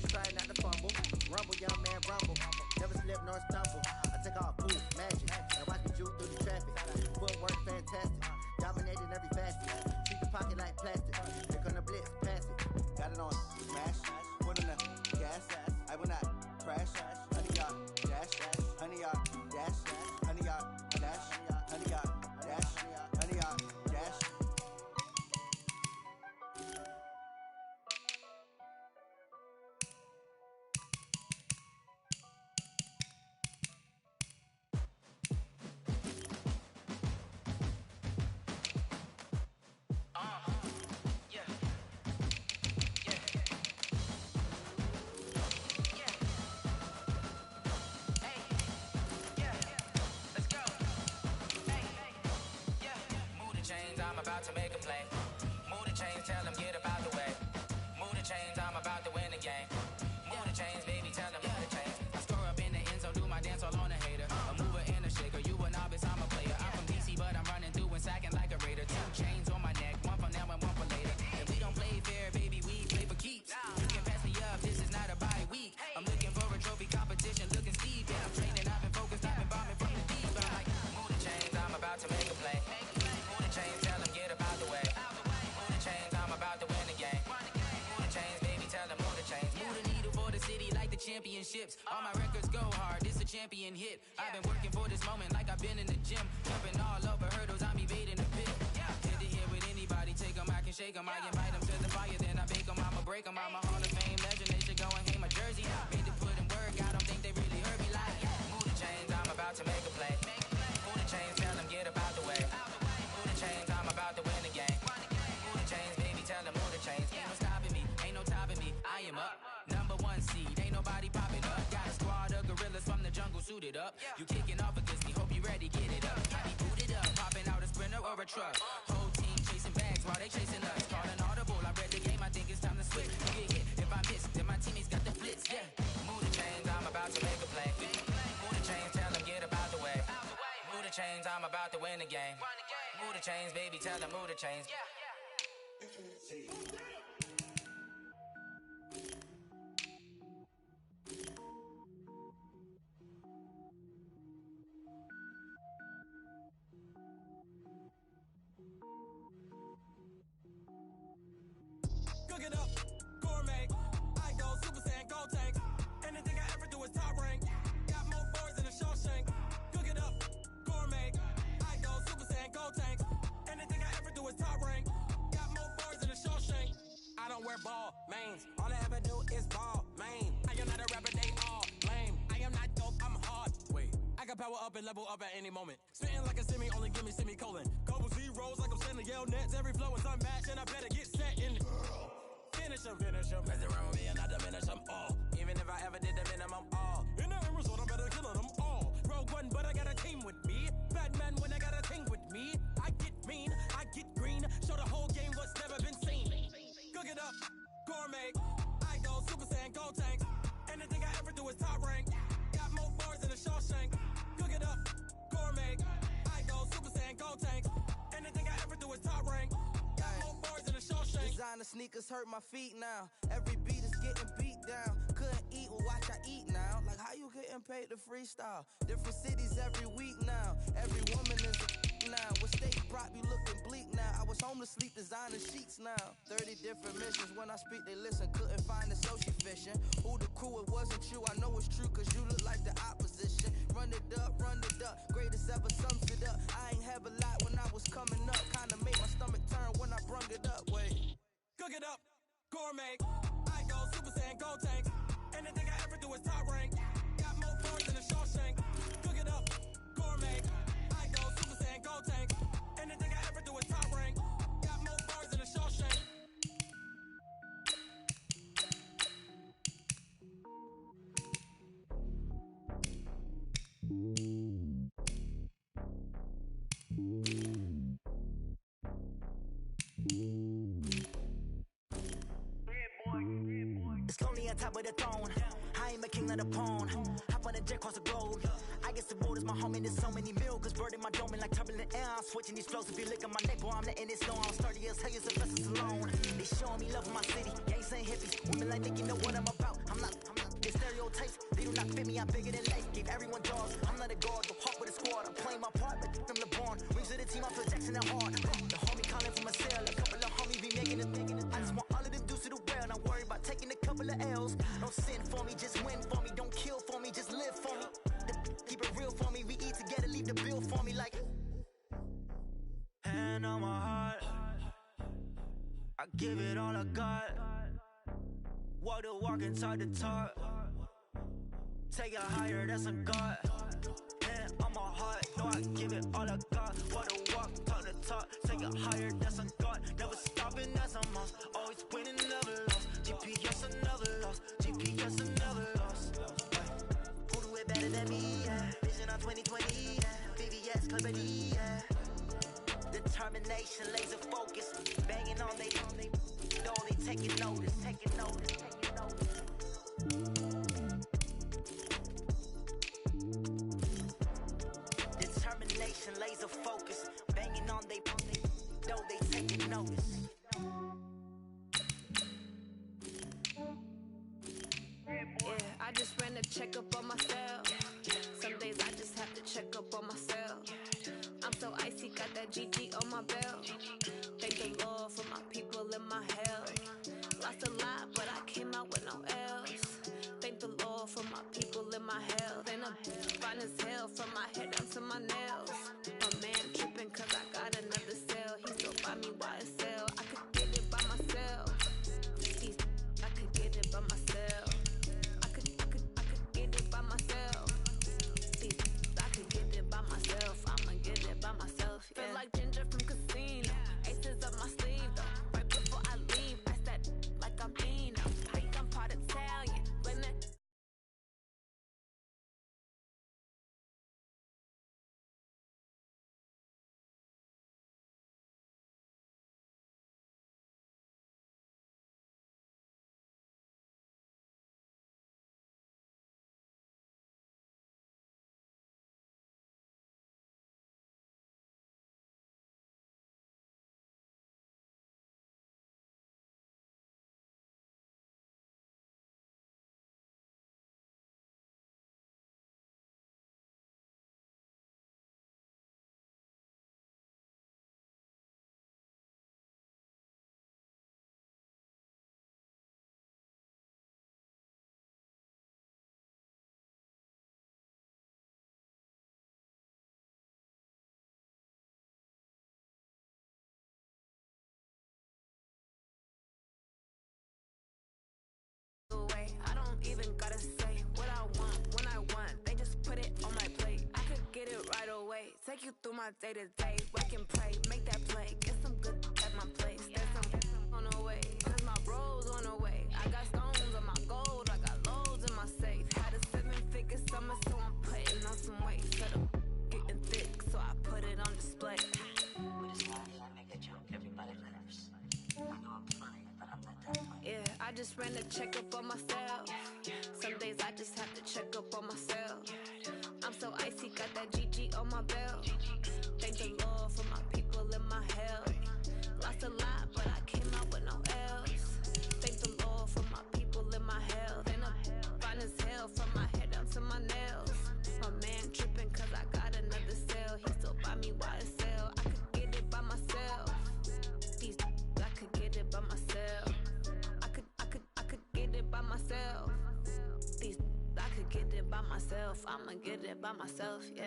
Speaker 8: Try not to fumble. Rumble, young man, rumble. Never slip nor stumble. I take off poof, magic. And watch me juke through the traffic. Footwork fantastic. Dominating every facet. Treat the pocket like plastic. Here come the blitz, pass it. Got it on smash. Foot on the gas. I will not crash. Honey, yard dash. Honey, yard dash. Honey, yard dash. Honey, yard dash. Honey, yard dash.
Speaker 9: I'm about to make a play. Move the chains, tell them get up out the way. Move the chains, I'm about to win the game. Move the chains, baby, tell them move the chains. I score up in the end zone, do my dance all on a hater. A mover and a shaker, you a novice, I'm a player. I'm from DC, but I'm running through and sacking like a raider. 2 chains on my neck, one for now and one for later. And we don't play fair, baby, we play for keeps. You can pass me up, this is not a bye week. I'm looking for a trophy competition, looking steep. Yeah, I'm training, I've been focused, I've been bombing from the deep. But I'm like, move the chains, I'm about to make a play. Move the chains, tell them get up out the way. Move the chains, I'm about to win the game. Move the chains, baby, tell them move the chains. Move the needle for the city like the championships. All my records go hard, this a champion hit. I've been working for this moment like I've been in the gym. Jumping all over hurdles, I'm evading the pit. Hit to hit with anybody, take them, I can shake them. I invite them to the fire, then I bake them. I'ma break them, I'm a Hall of Fame legend. They should go and hang my jersey. Made to put in work, I don't think they really heard me like. Move the chains, I'm about to make a play. Move the chains, tell them get up out the way. Move the chains, I'm about to win the game. Move the chains, baby, tell them move the chains. Ain't no stopping me, ain't no topping me. I am up, #1 seed, ain't nobody popping up. Got a squad of gorillas from the jungle suited up. You kicking off against me, hope you ready, get it up. I be booted up, popping out a Sprinter or a truck. Whole team chasing bags while they chasing us. Calling audible, I read the game, I think it's time to switch. You get hit, if I miss, then my teammates got the blitz, yeah. Move the chains, I'm about to make a play. Move the chains, tell them get up out the way. Move the chains, I'm about to win the game. Move the chains, baby, tell them move the chains.
Speaker 10: Cook it up, gourmet. I go Super Saiyan, gold tank. Anything I ever do is top rank. Got more boards than a Shawshank. Cook it up, gourmet. I go Super Saiyan, gold tank. Anything I ever do is top rank. Got more boards than a Shawshank. I don't wear ball mains. All I ever do is ball main. I am not a rapper, they all lame. I am not dope, I'm hard. Wait, I got power up and level up at any moment. Spitting like a semi, only give me semicolon. Couple zeros like I'm sending yell nets. Every flow is unmatched and I better get set in. Finish them. Mess around with me and I diminish them all. Even if I ever did the minimum all. In the end result, I'm better killing them all. Rogue One, but I got a team with me. Batman when I got a thing with me. I get mean, I get green. Show the whole game what's never been seen. Cook it up, gourmet. I go Super Saiyan, Gold Tank. Anything I ever do is top rank. Got more bars than a Shawshank. Cook it up, gourmet. I go Super Saiyan, Gold Tank. Anything I ever do is top rank. Got more bars than a Shawshank.
Speaker 8: Designer sneakers hurt my feet now. Every beat is getting beat down. Couldn't eat, well watch I eat now. Like how you getting paid to freestyle? Different cities every week now. Every woman is a now. What state prop you looking bleak now? I was home to sleep, designer sheets now. 30 different missions. When I speak they listen. Couldn't find the social fishing. Who the crew, it wasn't you. I know it's true cause you look like the opposition. Run it up. Greatest ever sums it up. I ain't have a lot when I was coming up. Kinda made my stomach turn when I brung it up. Wait.
Speaker 10: Cook it up, gourmet. I go Super Saiyan, Gold Tank. Anything I ever do is top rank. Got more bars than a Shawshank. Cook it up, gourmet. I go Super Saiyan, Gold Tank. Anything I ever do is top rank. Got more bars than a Shawshank.
Speaker 1: It's lonely on top of the throne. I ain't a king, not a pawn. Hop on a jet across the globe. I guess the road is my home and there's so many milkers burning my dome like turbulent air. I'm switching these flows. If you look at my neck, boy, I'm letting it slow. I'm sturdy as hell, Sylvester Stallone. They showing me love in my city. Gangs ain't hippies. Women like Nicky know what I'm about. I'm not the stereotypes. They do not fit me. I'm bigger than life. Gave everyone jaws. I'm not a guard. The hawk with a squad. I'm playing my part, but from LeBron. Rings of the team. I feel Jackson and hard. The homie calling from a cell. A couple of homies be making it. I just want all of them dudes to do well. Not worry about taking a couple of L's. Don't sin for me, just win for me. Don't kill for me, just live for me. Keep it real for me. We eat together, leave the bill for me like. Hand on my heart, I give it all I got. Walk the walk inside the talk. Take it higher, that's a God. Hand on my heart, no, I give it all I got. Walk the walk, talk the talk. Take it higher, that's a God. Never stopping, that's a must. Always winning, never lost. GPS, I never lost. GPS, I never lost. Who do it better than me? Yeah. Vision on 2020. Yeah. VVS, Clarity. Yeah. Determination, laser focus. Banging on they only taking notice. Determination, laser focus. Banging on they taking notice.
Speaker 11: Yeah, I just ran a checkup on myself. Some days I just have to check up on myself. I'm so icy, got that GT on my belt. Thank the Lord for my people and my health. Lost a lot, but I came out with no else. Thank the Lord for my people and my health. And I'm fine as hell from my head down to my nails. My man tripping cause I got another cell. He still buy me YSL. I could get it by myself. I could get it by myself. I could get it by myself. I could get it by myself. I'ma get it by myself. Yeah. Feel like Ginger from Casino. Aces up my sleeve though. Right before I leave, I said like I'm Dino. Think I'm part Italian. When it away, I don't even gotta say what I want when I want. They just put it on my plate. I could way. Take you through my day to day. Wake and pray, make that play. Get some good at my place. There's some on the way. Cause my bros on the way. I got stones on my gold. I got loads in my safe. Had a 7-figure summer, so I'm putting on some weight. Set up getting thick, so I put it on display.
Speaker 12: With a smile, I make a joke. Everybody laughs. I know I'm funny, but I'm not that funny.
Speaker 11: Yeah, I just ran a checkup on myself. Some days I just have to check up on myself. I'm so icy, got that GG on my belt. Thank the Lord for my people in my health. Lost a lot, but I came out with no L's. Thank the Lord for my people in my health. And I'm fine as hell from my head down to my nails. My man tripping cause I got another cell. He still buy me YSL. I could get it by myself. These I could get it by myself. I could get it by myself. These I could get it by myself. I'ma get it by myself, yeah.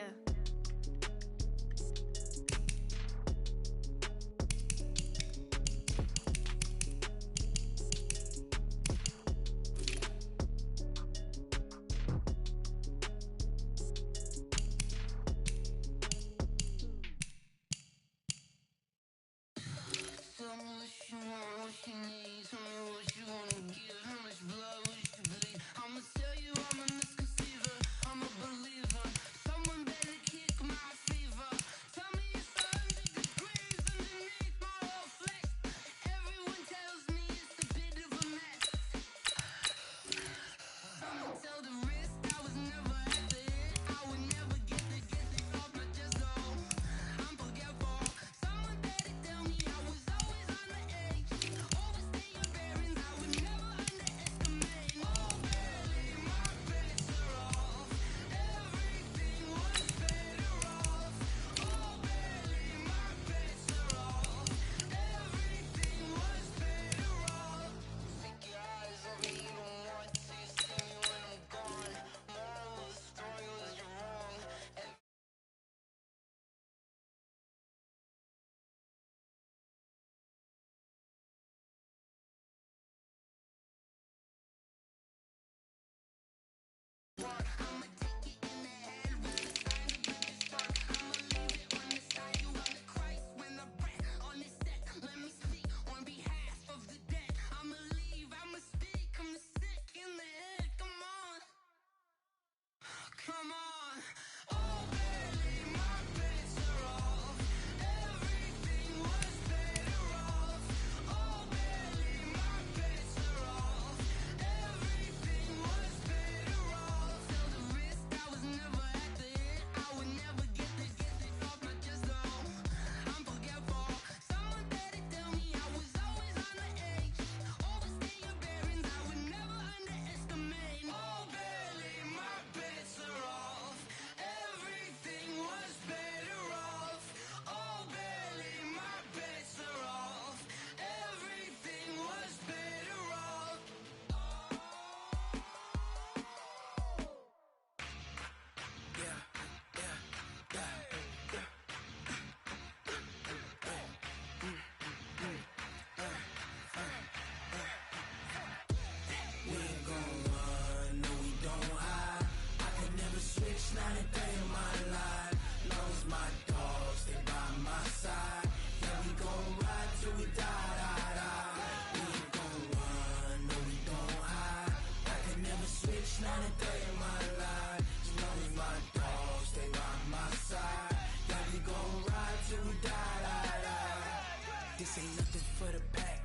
Speaker 13: This ain't nothing for the pack.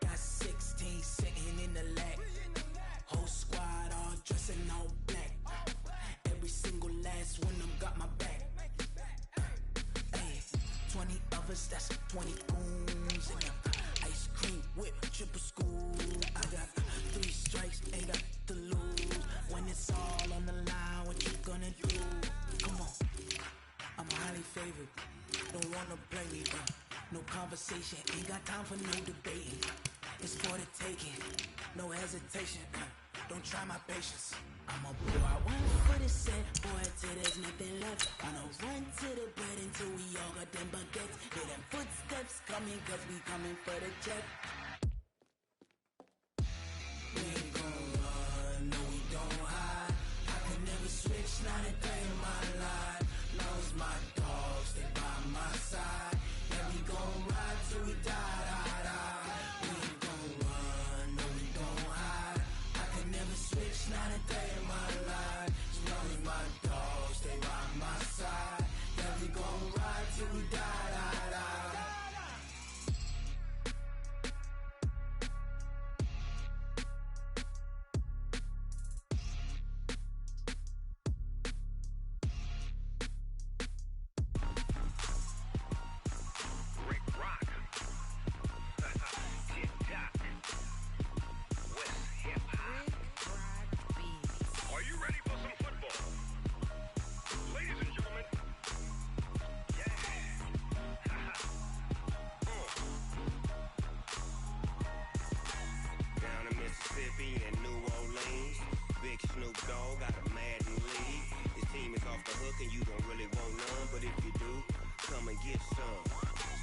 Speaker 13: Got 16 sitting in the lag. Whole squad all dressing all black. Every single last one of them got my back. Hey, 20 of us, that's 20 goons. And ice cream whip, triple scoop. I got 3 strikes, ain't got to lose. When it's all on the line, what you gonna do? Come on, I'm highly favored. Don't wanna play me, no conversation, ain't got time for no debating. It's for the taking, no hesitation. Don't try my patience. I'm a boy, I want for the set, boy, till there's nothing left. On a run to the bed until we all got them baguettes. Hear them footsteps coming, cause we coming for the jet. We ain't gon' run, no we don't hide. I could never switch, not a day in my life. Lost my
Speaker 14: Mississippi and New Orleans. Big Snoop Dogg got a Madden league. His team is off the hook and you don't really want none, but if you do, come and get some.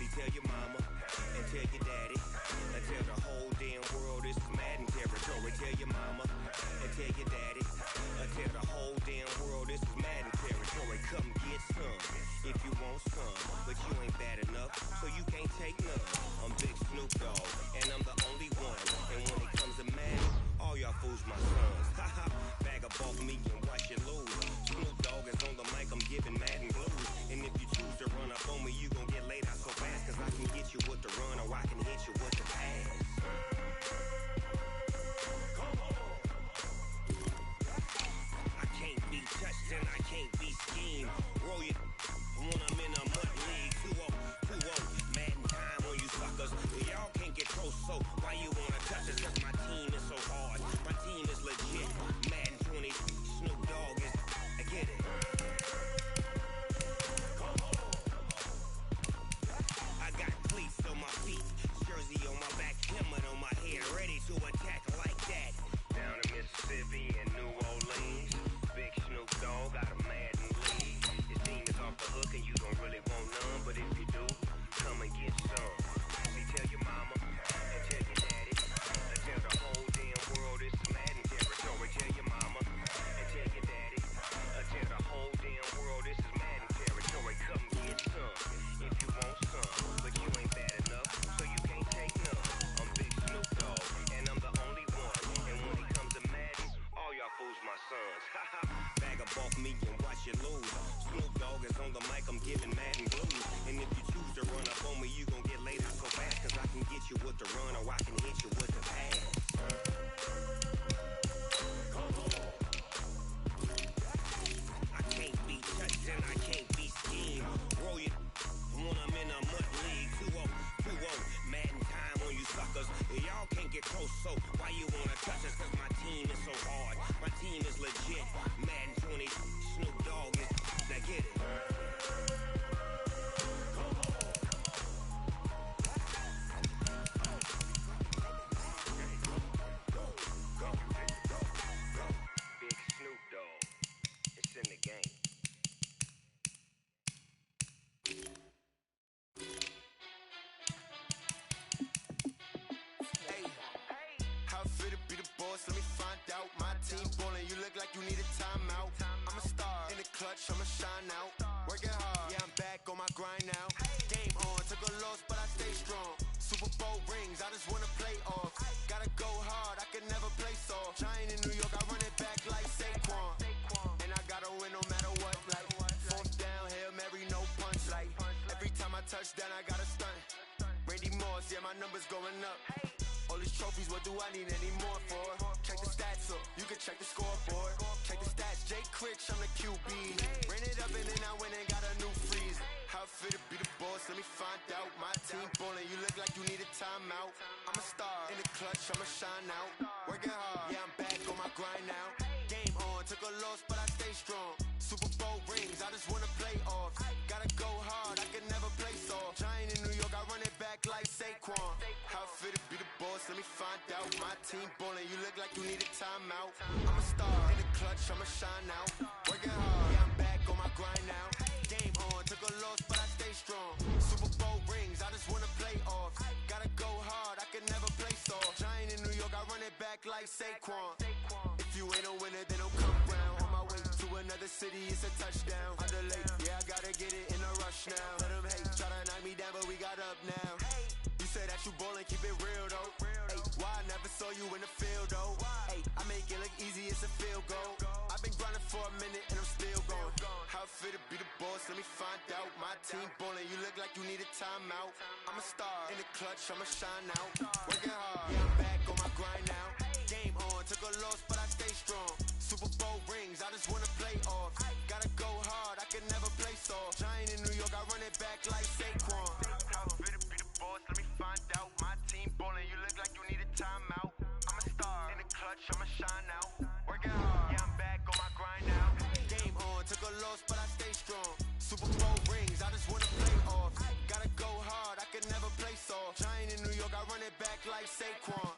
Speaker 14: See, tell your mama and tell your daddy and tell the whole damn world this is Madden territory. Tell your mama and tell your daddy and tell the whole damn world this is Madden territory. Come get some if you want some, but you ain't bad enough, so you can't take none. I'm Big Snoop Dogg and I'm the only one, and when it comes to Madden, all y'all fools my sons. Haha, bag up off me and watch you lose. Snoop Dogg is on the mic, I'm giving Madden blues, and if you choose to run up on me, you gon' get laid out so fast, cause I can get you with the run or I can hit you with the pass. I can't be touched and I can't be schemed. Roll you when I'm in a mud league. 2-0, Madden time on you suckers. Y'all can't get close, so why you wanna touch us? Cause my team is so hard, my team is legit. Madden 20, Snoop Dogg is, I get it. I got cleats on my feet, jersey on my back, helmet on my head, ready to attack like that. Down in Mississippi and New Orleans, Big Snoop Dogg got a Madden league. His team is off the hook and you don't really want none, but if you do, come and get some. See, tell your mama and tell your daddy and tell the whole damn world this is Madden territory. Tell your mama and tell your daddy and tell the whole damn world this is Madden territory. Come get some if you want some, but you ain't bad enough, so you can't take none. I'm Big Snoop Dogg and I'm the only one, and when it comes to Madden, all y'all fools my sons. Haha, bag up off me and watch you lose. Snoop Dogg is on the mic, I'm giving Madden blues, and if you choose to run up on me, you gon' get laid out so fast, cause I can get you with the run or I can hit you with the pass. I can't be touched and I can't be schemed. Roll you when I'm in a mud league. 2-0, Madden time on you suckers. Y'all can't get close, so why you wanna touch us? Cause my team is so hard, my team is legit. Madden 20, Snoop Dogg is, now get it. Big Snoop Dogg, it's in the game.
Speaker 15: How fit to be the boss? Let me find out. My team ballin', you look like you need a timeout. I'm a star in the clutch, I'ma shine out. Working hard, yeah, I'm back on my grind now. Game on, took a loss, but I stay strong. Super Bowl rings, I just wanna play off. Gotta go hard, I can never play soft. Giant in New York, I run it back like Saquon. And I gotta win no matter what. Like fourth down, Hail Mary, no punch. Like every time I touch down, I gotta stunt. Randy Moss, yeah, my numbers going up. All these trophies, what do I need any more for? Check the stats up, you can check the scoreboard. Check the stats, Jay Critch, I'm the QB. Ran it up and then I went and got a new freeze. How fit to be the boss, let me find out. My team ballin', you look like you need a timeout. I'm a star in the clutch, I'ma shine out. Working hard, yeah, I'm back on my grind now. Game on, took a loss, but I stay strong. Super Bowl rings, I just wanna play off. Gotta go hard, I can never play soft. Giant in New York, I run it back like Saquon. How fit to be the boss, let me find out. My team ballin', you look like you need a timeout. I'm a star in the clutch, I'ma shine out. Working hard, yeah, I'm back on my grind now. Game on, took a loss, but I stay strong. Super Bowl rings, I just wanna play off. Gotta go hard, I can never play soft. Giant in New York, I run it back like Saquon. If you ain't a winner, then don't come round. On my way to another city, it's a touchdown. Underlay, yeah, I gotta get it in a rush now. Let them hate, try to knock me down, but we got up now. You say that you ballin', keep it real though. Ay, why I never saw you in the field though? Ay, I make it look easy, it's a field goal. I've been grinding for a minute and I'm still going. How fit to be the boss, let me find out. My team ballin', you look like you need a timeout. I'm a star in the clutch, I'ma shine out. Working hard, yeah, I'm back on my grind now. Game on, took a loss, but I stay strong. Super Bowl rings, I just wanna play off. Gotta go hard, I can never play soft. Giant in New York, I run it back like Saquon. How fit to be the boss, let me find out. My team ballin', you look like you need a timeout. I'm a star in the clutch, I'ma shine out. Working hard, yeah, I'm back on my grind now. Game on, took a loss, but I stay strong. Super Bowl rings, I just wanna play off. Gotta go hard, I can never play soft. Giant in New York, I run it back like Saquon.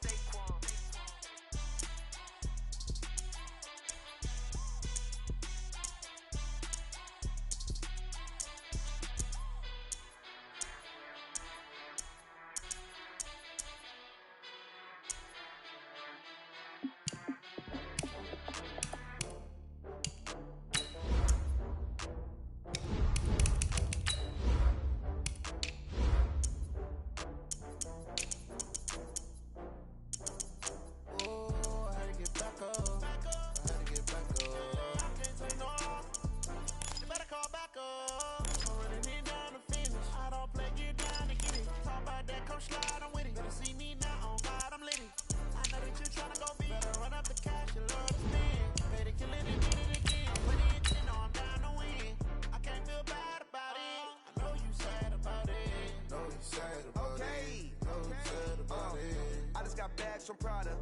Speaker 15: got bags from Prada.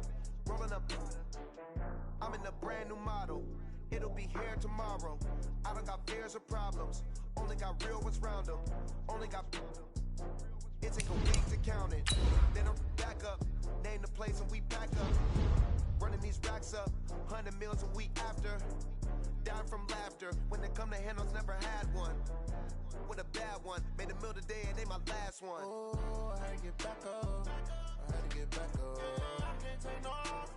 Speaker 15: Rolling up. I'm in a brand new model. It'll be here tomorrow. I don't got fears or problems. Only got real ones round them. Only got. It take a week to count it. Then I'm back up. Name the place and we pack up. Running these racks up. 100 meals a week after. Down from laughter. When they come to handles, never had one. With a bad one. Made a meal today and they my last one. Oh, I had to get back up. I had to get back up. I can't take no off.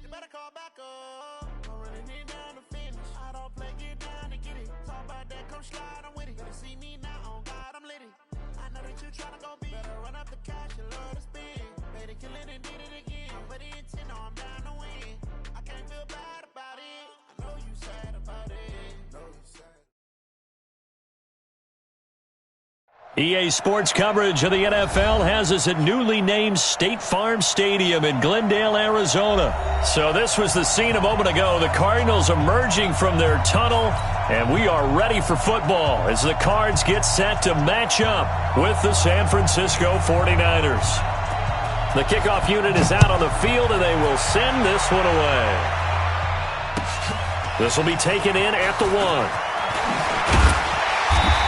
Speaker 15: You better call back up. I'm running it down to finish. I don't play, get down to get it. Talk about that, come slide, I'm with it. Better see me now, on God, I'm lit it. I know that you tryna go big. Better run up the cash, you love to spin. Made it, kill it, and did it again. But the intent, no, I'm down to win. I can't feel bad about it. I know you sad about it. Know you sad.
Speaker 2: EA Sports coverage of the NFL has us at newly named State Farm Stadium in Glendale, Arizona. So this was the scene a moment ago. The Cardinals emerging from their tunnel, and we are ready for football as the Cards get set to match up with the San Francisco 49ers. The kickoff unit is out on the field, and they will send this one away. This will be taken in at the 1.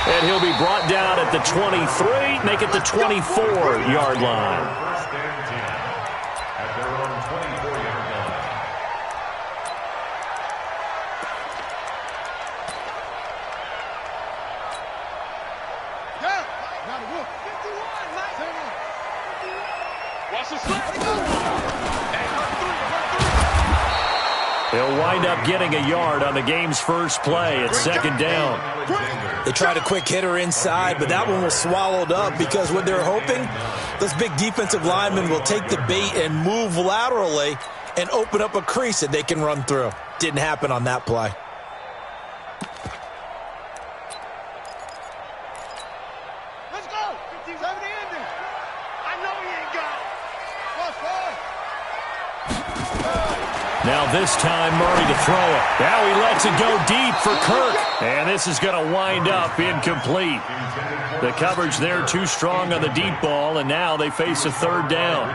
Speaker 2: And he'll be brought down at the 23, make it the 24-yard line.
Speaker 16: First and 10 at their own 24-yard line.
Speaker 3: Yeah, got it. 51, Mike. Watch the slap.
Speaker 2: He'll wind up getting a yard on the game's first play at second down.
Speaker 4: They tried a quick hitter inside, but that one was swallowed up because what they're hoping, those big defensive linemen will take the bait and move laterally and open up a crease that they can run through. Didn't happen on that play.
Speaker 3: Let's go. 70 ending. I know he ain't got it.
Speaker 2: Now this time Murray to throw it. Now he lets it go deep for Kirk. And this is going to wind up incomplete. The coverage there too strong on the deep ball, and now they face a third down.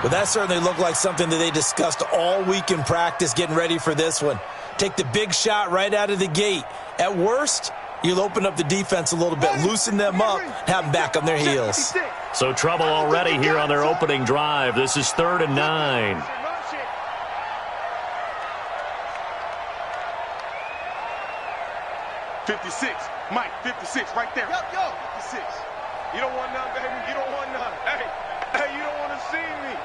Speaker 4: But that certainly looked like something that they discussed all week in practice getting ready for this one. Take the big shot right out of the gate. At worst, you'll open up the defense a little bit, loosen them up, have them back on their heels.
Speaker 2: So trouble already here on their opening drive. This is 3rd and 9.
Speaker 5: 56, Mike, 56, right there. Yo, 56. You don't want none, baby. You don't want none. Hey, you don't want to see me.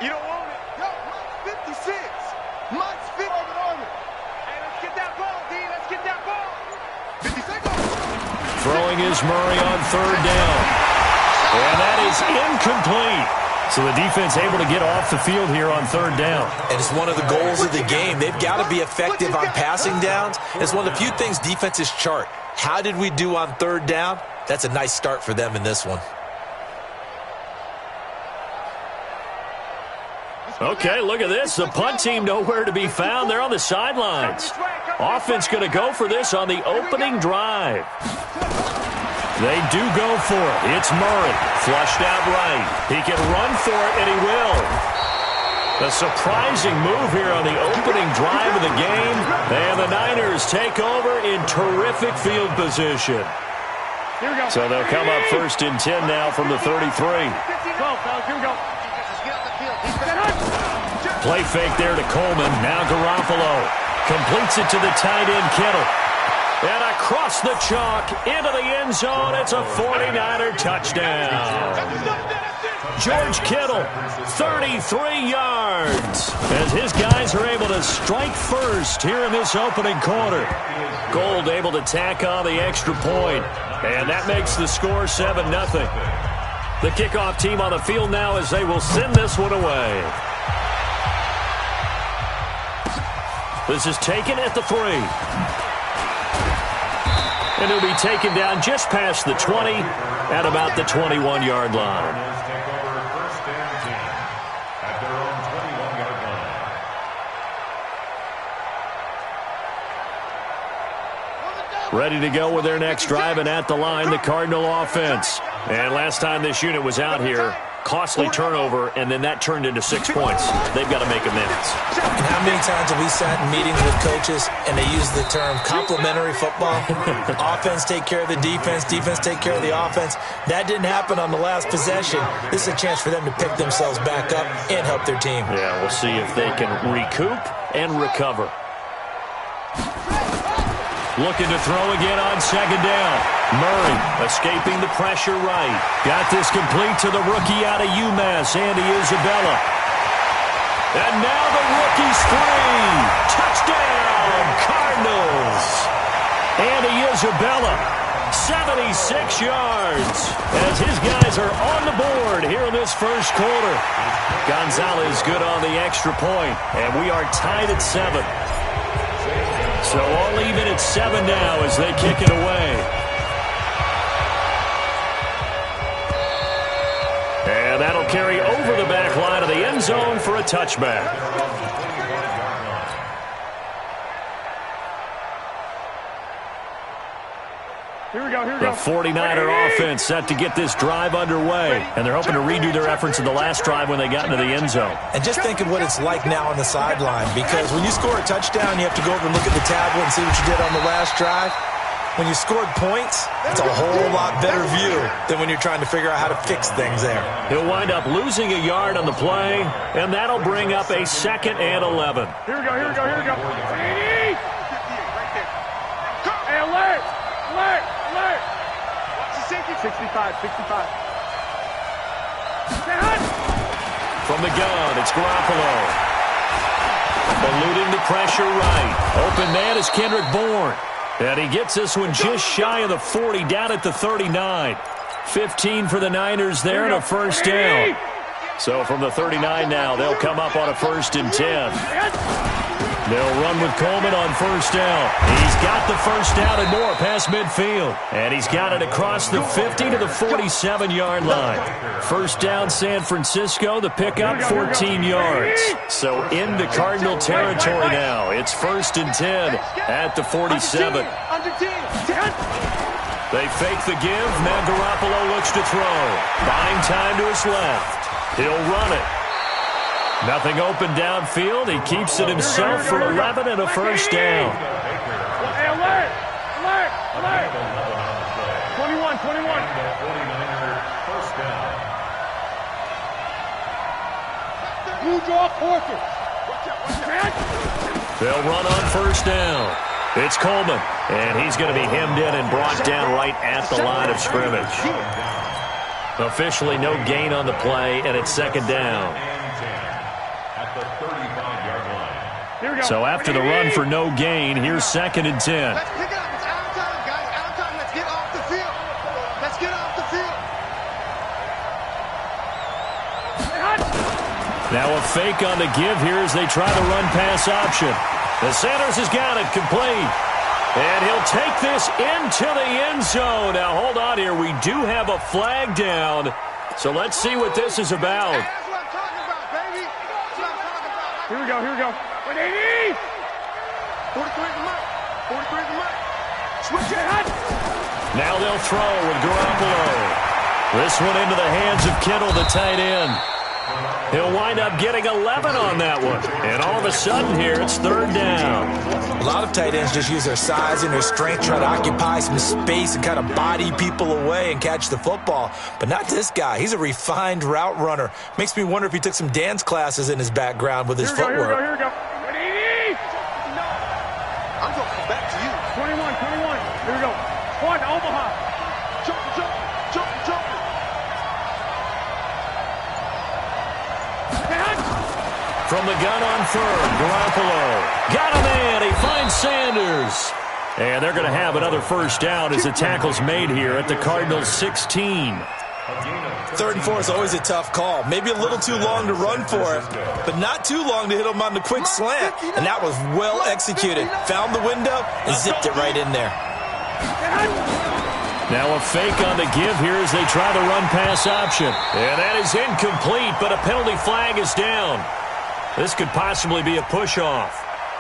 Speaker 5: You don't want it. Yo, Mike, 56. Mike's 50. Hey, let's get that ball, D. Let's get that ball. 50 seconds.
Speaker 2: Throwing is Murray on 3rd down. And that is incomplete. So the defense able to get off the field here on 3rd down.
Speaker 4: And it's one of the goals of the game. They've got to be effective on passing downs. It's one of the few things defenses chart. How did we do on 3rd down? That's a nice start for them in this one.
Speaker 2: Okay, look at this. The punt team nowhere to be found. They're on the sidelines. Offense going to go for this on the opening drive. They do go for it. It's Murray. Flushed out right. He can run for it, and he will. A surprising move here on the opening drive of the game. And the Niners take over in terrific field position. So they'll come up 1st and 10 now from the 33.
Speaker 3: 12, fellas, here we go.
Speaker 2: Play fake there to Coleman. Now Garoppolo completes it to the tight end Kittle. And across the chalk into the end zone. It's a 49er touchdown. George Kittle, 33 yards. As his guys are able to strike first here in this opening quarter. Gold able to tack on the extra point. And that makes the score 7-0. The kickoff team on the field now as they will send this one away. This is taken at the 3. And he'll be taken down just past the 20 at about the 21-yard line.
Speaker 16: Take over 1st and 10 at their own 21-yard line.
Speaker 2: Ready to go with their next drive, and at the line, the Cardinal offense. And last time this unit was out here, costly turnover, and then that turned into 6 points. They've got to make amends.
Speaker 4: And how many times have we sat in meetings with coaches and they use the term complementary football? Offense take care of the defense, defense take care of the offense. That didn't happen on the last possession. This is a chance for them to pick themselves back up and help their team.
Speaker 2: Yeah, we'll see if they can recoup and recover. Looking to throw again on second down. Murray escaping the pressure right. Got this complete to the rookie out of UMass, Andy Isabella. And now the rookie's free. Touchdown, Cardinals. Andy Isabella, 76 yards, as his guys are on the board here in this first quarter. Gonzalez good on the extra point, and we are tied at 7. So all even at 7 now as they kick it away. And that'll carry over the back line of the end zone for a touchback.
Speaker 3: Here we go, here we go.
Speaker 2: The 49er offense set to get this drive underway. And they're hoping to redo their efforts in the last drive when they got into the end zone.
Speaker 4: And just think of what it's like now on the sideline, because when you score a touchdown, you have to go over and look at the tablet and see what you did on the last drive. When you scored points, it's a whole lot better view than when you're trying to figure out how to fix things there.
Speaker 2: He'll wind up losing a yard on the play, and that'll bring up a 2nd and 11.
Speaker 3: Here we go, here we go, here we go. Hey, alert! Alert! Alert! Watch the safety. 65, 65.
Speaker 2: From the gun, it's Garoppolo. Eluding the pressure right. Open man is Kendrick Bourne. And he gets this one just shy of the 40, down at the 39. 15 for the Niners there and a first down. So from the 39 now, they'll come up on a 1st and 10. They'll run with Coleman on first down. He's got the first down and more past midfield. And he's got it across the 50 to the 47-yard line. First down San Francisco, the pickup 14 yards. So into Cardinal territory now. It's 1st and 10 at the 47. They fake the give. Now Garoppolo looks to throw. Buying time to his left. He'll run it. Nothing open downfield. He keeps it himself for 11 and a first down.
Speaker 3: Hey, alert! Alert! Alert! 21, 21. Blue draw Porter.
Speaker 2: They'll run on first down. It's Coleman, and he's going to be hemmed in and brought down right at the line of scrimmage. Officially no gain on the play, and it's 2nd down. So after the run for no gain, here's 2nd and 10.
Speaker 5: Let's pick it up. It's out of time, guys. Out of time. Let's get off the field. Let's get off the field.
Speaker 2: Now a fake on the give here as they try the run-pass option. The Sanders has got it complete. And he'll take this into the end zone. Now hold on here. We do have a flag down. So let's see what this is about.
Speaker 5: That's what I'm talking about, baby. That's what I'm talking about.
Speaker 3: Here we go, here we go.
Speaker 5: 43 is the mark. 43 is the mark. Switch it.
Speaker 2: Now they'll throw with Garoppolo. This one into the hands of Kittle, the tight end. He'll wind up getting 11 on that one. And all of a sudden here, it's 3rd down.
Speaker 4: A lot of tight ends just use their size and their strength, try to occupy some space and kind of body people away and catch the football. But not this guy. He's a refined route runner. Makes me wonder if he took some dance classes in his background with his footwork.
Speaker 3: Here we go, here we go.
Speaker 5: I'm going to come back to you.
Speaker 3: 21, 21. Here we go. One, Omaha.
Speaker 5: Jump, jump, jump, jump.
Speaker 2: From the gun on 3rd, Garoppolo. Got a man. He finds Sanders. And they're going to have another first down as the tackle's made here at the Cardinals' 16.
Speaker 4: 3rd and 4 is always a tough call. Maybe a little too long to run for it, but not too long to hit him on the quick slant. And that was well executed. Found the window and zipped it right in there.
Speaker 2: Now a fake on the give here as they try the run-pass option. And that is incomplete, but a penalty flag is down. This could possibly be a push-off.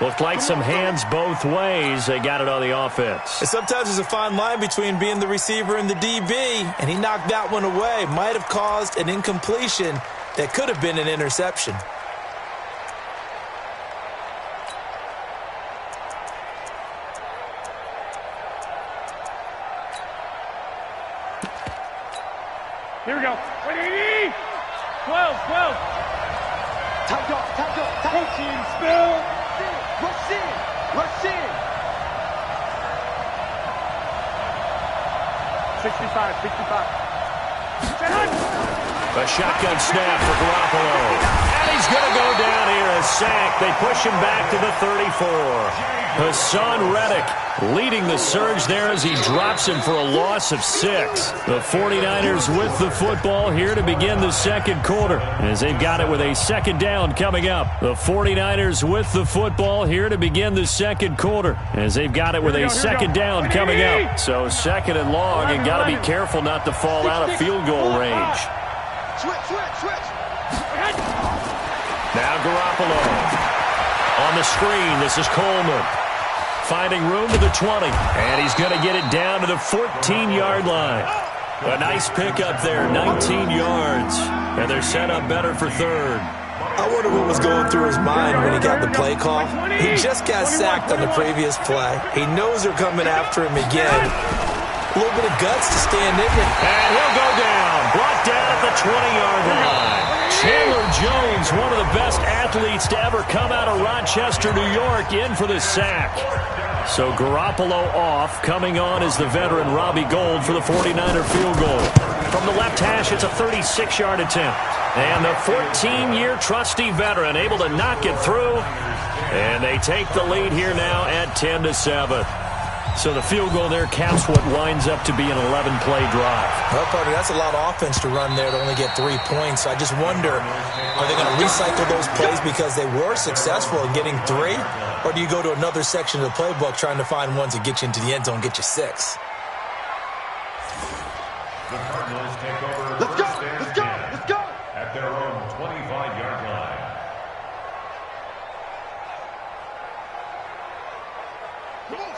Speaker 2: Looked like some hands both ways. They got it on the offense.
Speaker 4: And sometimes there's a fine line between being the receiver and the DB, and he knocked that one away. Might have caused an incompletion that could have been an interception.
Speaker 3: Here we go. 180. 12.
Speaker 5: Top dog.
Speaker 3: Push in, spill.
Speaker 5: Rush in.
Speaker 3: 65.
Speaker 2: A shotgun snap for Garoppolo. And he's going to go down here. A sack. They push him back to the 34. Hassan Reddick leading the surge there as he drops him for a loss of 6. The 49ers with the football here to begin the second quarter as they've got it with a second down coming up. The 49ers with the football here to begin the second quarter as they've got it with a second down coming up. So second and long, and got to be careful not to fall out of field goal range.
Speaker 5: Switch.
Speaker 2: Now Garoppolo on the screen. This is Coleman. Finding room to the 20. And he's going to get it down to the 14-yard line. A nice pickup there, 19 yards. And they're set up better for third.
Speaker 4: I wonder what was going through his mind when he got the play call. He just got sacked on the previous play. He knows they're coming after him again. A little bit of guts to stand in it.
Speaker 2: And he'll go down. Brought down at the 20-yard line. Chandler Jones, one of the best athletes to ever come out of Rochester, New York, in for the sack. So Garoppolo off. Coming on is the veteran Robbie Gould for the 49er field goal. From the left hash, it's a 36-yard attempt. And the 14-year trusty veteran able to knock it through. And they take the lead here now at 10-7. So the field goal there caps what winds up to be an 11-play drive.
Speaker 4: Well, Carter, that's a lot of offense to run there to only get 3 points. I just wonder, are they going to recycle those plays because they were successful in getting 3? Or do you go to another section of the playbook trying to find ones that get you into the end zone and get you 6?
Speaker 16: The Cardinals take over. Let's go. At their own 25-yard line.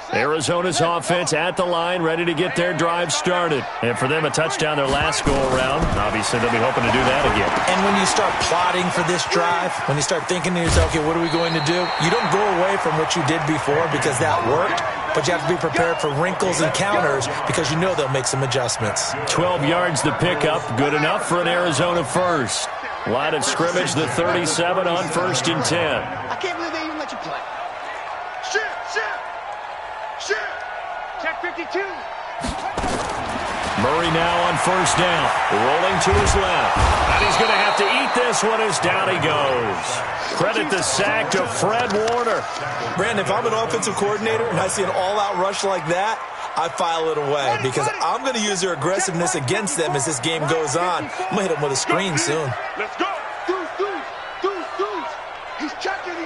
Speaker 2: Arizona's offense at the line, ready to get their drive started. And for them, a touchdown their last go-around. Obviously, they'll be hoping to do that again.
Speaker 4: And when you start plotting for this drive, when you start thinking to yourself, okay, what are we going to do? You don't go away from what you did before because that worked, but you have to be prepared for wrinkles and counters because you know they'll make some adjustments.
Speaker 2: 12 yards to pick up, good enough for an Arizona first. Line of scrimmage, the 37 on 1st and 10.
Speaker 5: I can't believe they even let you play. Shit.
Speaker 3: Check 52.
Speaker 2: Murray now on 1st down. Rolling to his left. And he's going to have to eat this one as down he goes. Credit the sack to Fred Warner.
Speaker 4: Brandon, if I'm an offensive coordinator and I see an all-out rush like that, I file it away because I'm going to use their aggressiveness against them as this game goes on. I'm going to hit them with a screen soon.
Speaker 5: Let's go. Deuce. He's checking.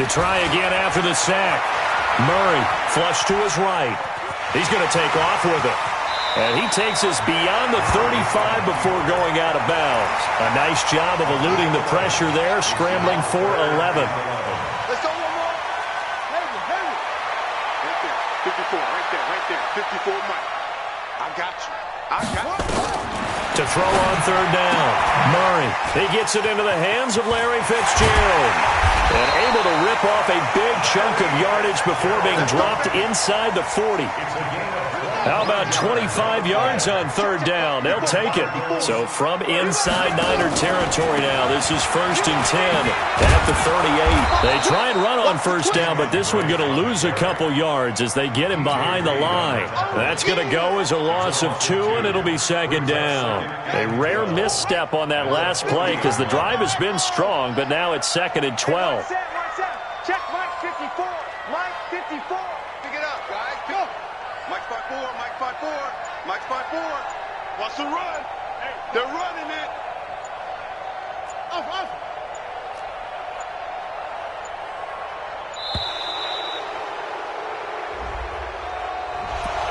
Speaker 2: To try again after the sack. Murray flush to his right. He's going to take off with it. And he takes us beyond the 35 before going out of bounds. A nice job of eluding the pressure there, scrambling for 11.
Speaker 5: Let's go one more. Heavy. Right there. 54, Mike. I got you.
Speaker 2: To throw on 3rd down. Murray. He gets it into the hands of Larry Fitzgerald. And able to rip off a big chunk of yardage before being dropped inside the 40. How about 25 yards on 3rd down? They'll take it. So from inside Niner territory now, this is 1st and 10 at the 38. They try and run on 1st down, but this one going to lose a couple yards as they get him behind the line. That's going to go as a loss of 2, and it'll be 2nd down. A rare misstep on that last play because the drive has been strong, but now it's 2nd and 12.
Speaker 3: Check Mike 54. Mike 54.
Speaker 5: Pick it up, guys. Go. Mike 5-4. Wants to run. They're running it. Off.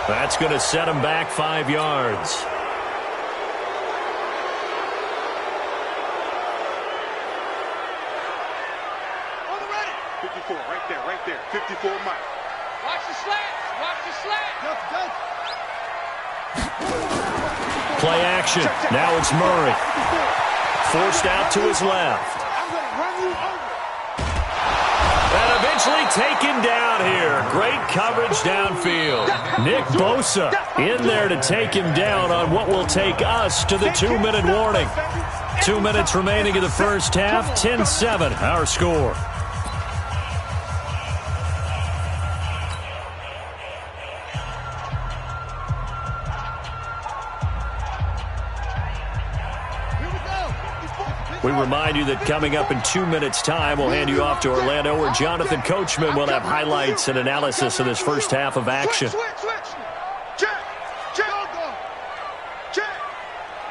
Speaker 2: That's going to set him back 5 yards.
Speaker 5: 54, right there. 54 Mike.
Speaker 3: Watch the slats. Watch the slats.
Speaker 2: Play action. Now it's Murray. Forced out to his left. And eventually taken down here. Great coverage downfield. Nick Bosa in there to take him down on what will take us to the 2-minute warning. 2 minutes remaining in the first half. 10-7 our score. We remind you that coming up in 2 minutes' time, we'll hand you off to Orlando, where Jonathan Coachman will have highlights and analysis of this first half of action.
Speaker 5: Switch. Check.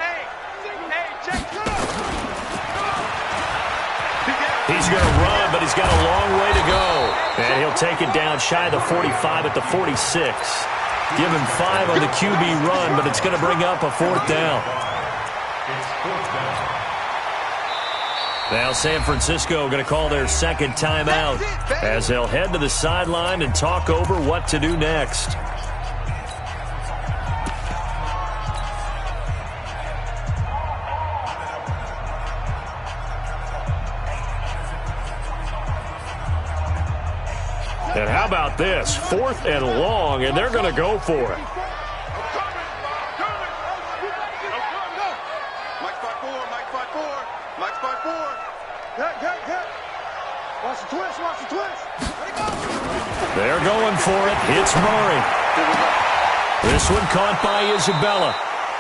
Speaker 5: Hey, check.
Speaker 2: He's going to run, but he's got a long way to go. And he'll take it down shy of the 45 at the 46. Give him 5 on the QB run, but it's going to bring up a 4th down. Now San Francisco going to call their second timeout as they'll head to the sideline and talk over what to do next. And how about this? 4th and long, and they're going to go for it.
Speaker 5: Watch the twist.
Speaker 2: They're going for it. It's Murray. This one caught by Isabella.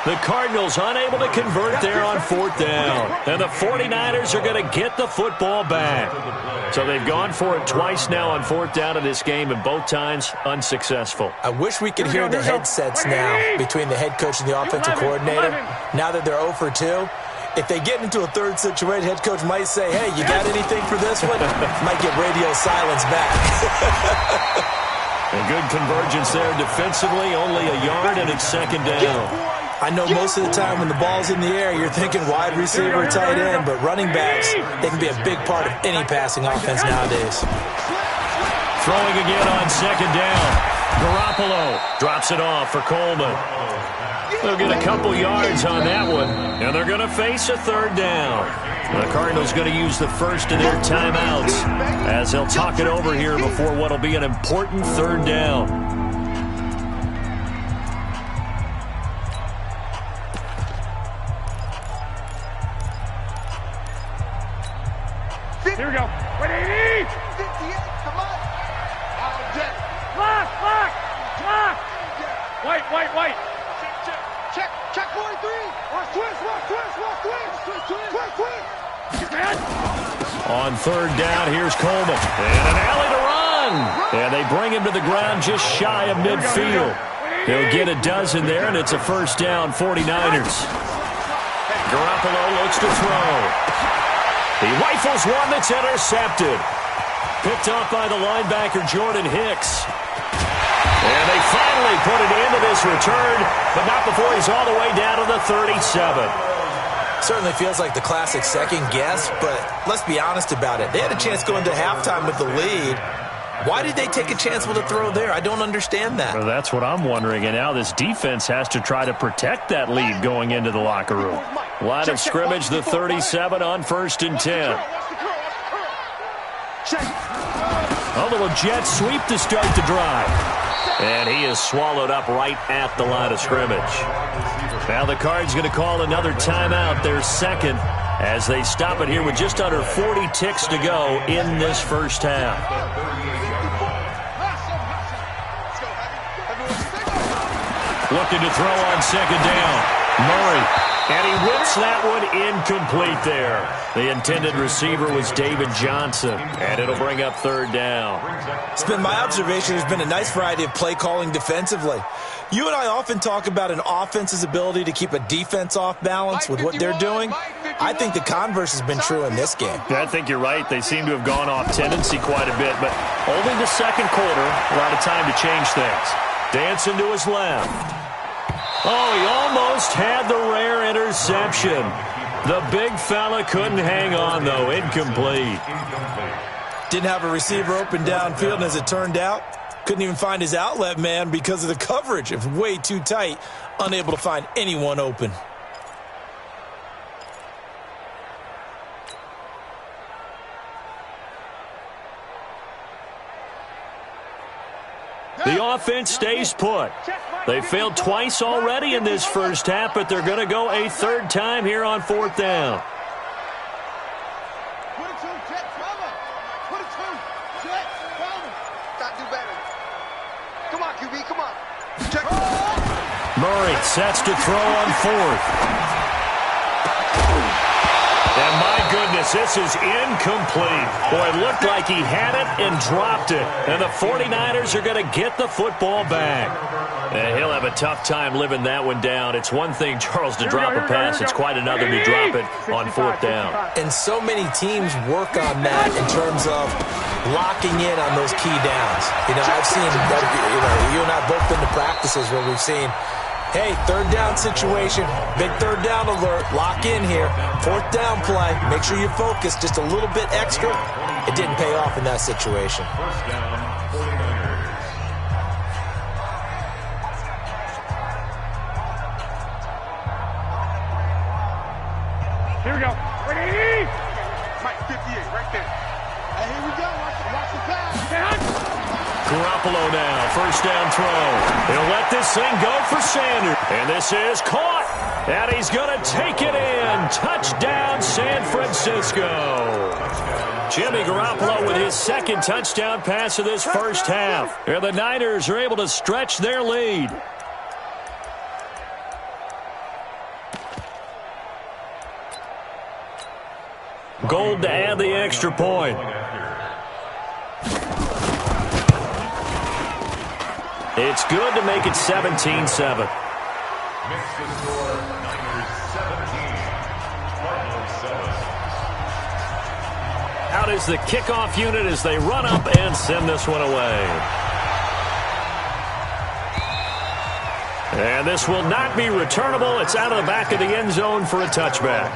Speaker 2: The Cardinals unable to convert there on 4th down. And the 49ers are going to get the football back. So they've gone for it twice now on 4th down in this game, and both times unsuccessful.
Speaker 4: I wish we could hear the headsets now between the head coach and the offensive coordinator. Now that they're 0 for 2. If they get into a third situation, head coach might say, hey, you got anything for this one? Might get radio silence back.
Speaker 2: A good convergence there defensively, only a yard, and it's 2nd down.
Speaker 4: I know most of the time when the ball's in the air, you're thinking wide receiver, tight end, but running backs, they can be a big part of any passing offense nowadays.
Speaker 2: Throwing again on 2nd down. Garoppolo drops it off for Coleman. They'll get a couple yards on that one, and they're going to face a 3rd down. The Cardinals going to use the first of their timeouts as they'll talk it over here before what will be an important 3rd down.
Speaker 3: Here we go. 180.
Speaker 5: 58, come on.
Speaker 3: Block. White.
Speaker 5: Check 43. Watch twist.
Speaker 2: On 3rd down, here's Coleman. And an alley to run. And they bring him to the ground just shy of midfield. He'll get a dozen there, and it's a 1st down, 49ers. Garoppolo looks to throw. He rifles one that's intercepted. Picked off by the linebacker, Jordan Hicks. And they finally put it into this return, but not before he's all the way down to the 37.
Speaker 4: Certainly feels like the classic second guess, but let's be honest about it. They had a chance going to halftime with the lead. Why did they take a chance with a throw there? I don't understand that.
Speaker 2: Well, that's what I'm wondering, and now this defense has to try to protect that lead going into the locker room. Line of scrimmage, the 37 on 1st and 10. A little jet sweep to start the drive. And he is swallowed up right at the line of scrimmage. Now the Cards going to call another timeout, their 2nd, as they stop it here with just under 40 ticks to go in this first half. Looking to throw on 2nd down. Murray. And he whips that one incomplete there. The intended receiver was David Johnson. And it'll bring up 3rd down.
Speaker 4: It's been my observation there's been a nice variety of play calling defensively. You and I often talk about an offense's ability to keep a defense off balance with what they're doing. I think the converse has been true in this game.
Speaker 2: Yeah, I think you're right. They seem to have gone off tendency quite a bit, but only the 2nd quarter, a lot of time to change things. Dancing to his left. Oh, he almost had the rare interception. The big fella couldn't hang on, though. Incomplete.
Speaker 4: Didn't have a receiver open downfield, and as it turned out, couldn't even find his outlet man because of the coverage. It was way too tight, unable to find anyone open.
Speaker 2: The offense stays put. They failed twice already in this first half, but they're going to go a third time here on fourth down.
Speaker 5: Come on, QB, come on.
Speaker 2: Murray sets to throw on fourth. And my goodness, this is incomplete. Boy, it looked like he had it and dropped it. And the 49ers are going to get the football back. And he'll have a tough time living that one down. It's one thing, Charles, to drop a pass. It's quite another to drop it on fourth down.
Speaker 4: And so many teams work on that in terms of locking in on those key downs. You know, I've seen, you and I both been to practices where we've seen, hey, third down situation, big third down alert, lock in here, fourth down play, make sure you focus just a little bit extra. It didn't pay off in that situation.
Speaker 16: First down, 49ers.
Speaker 3: Here we go. Ready? Mike, 58, right there.
Speaker 5: Hey, here we go. Watch the pass.
Speaker 2: Garoppolo now, first down throw. He'll let this thing go for Sanders. And this is caught. And he's going to take it in. Touchdown, San Francisco. Jimmy Garoppolo with his second touchdown pass of this first half. And the Niners are able to stretch their lead. Gold to add the extra point. It's good to make it 17-7.
Speaker 16: Makes the score Niners 17, Cardinals 7.
Speaker 2: Out is the kickoff unit as they run up and send this one away. And this will not be returnable. It's out of the back of the end zone for a touchback.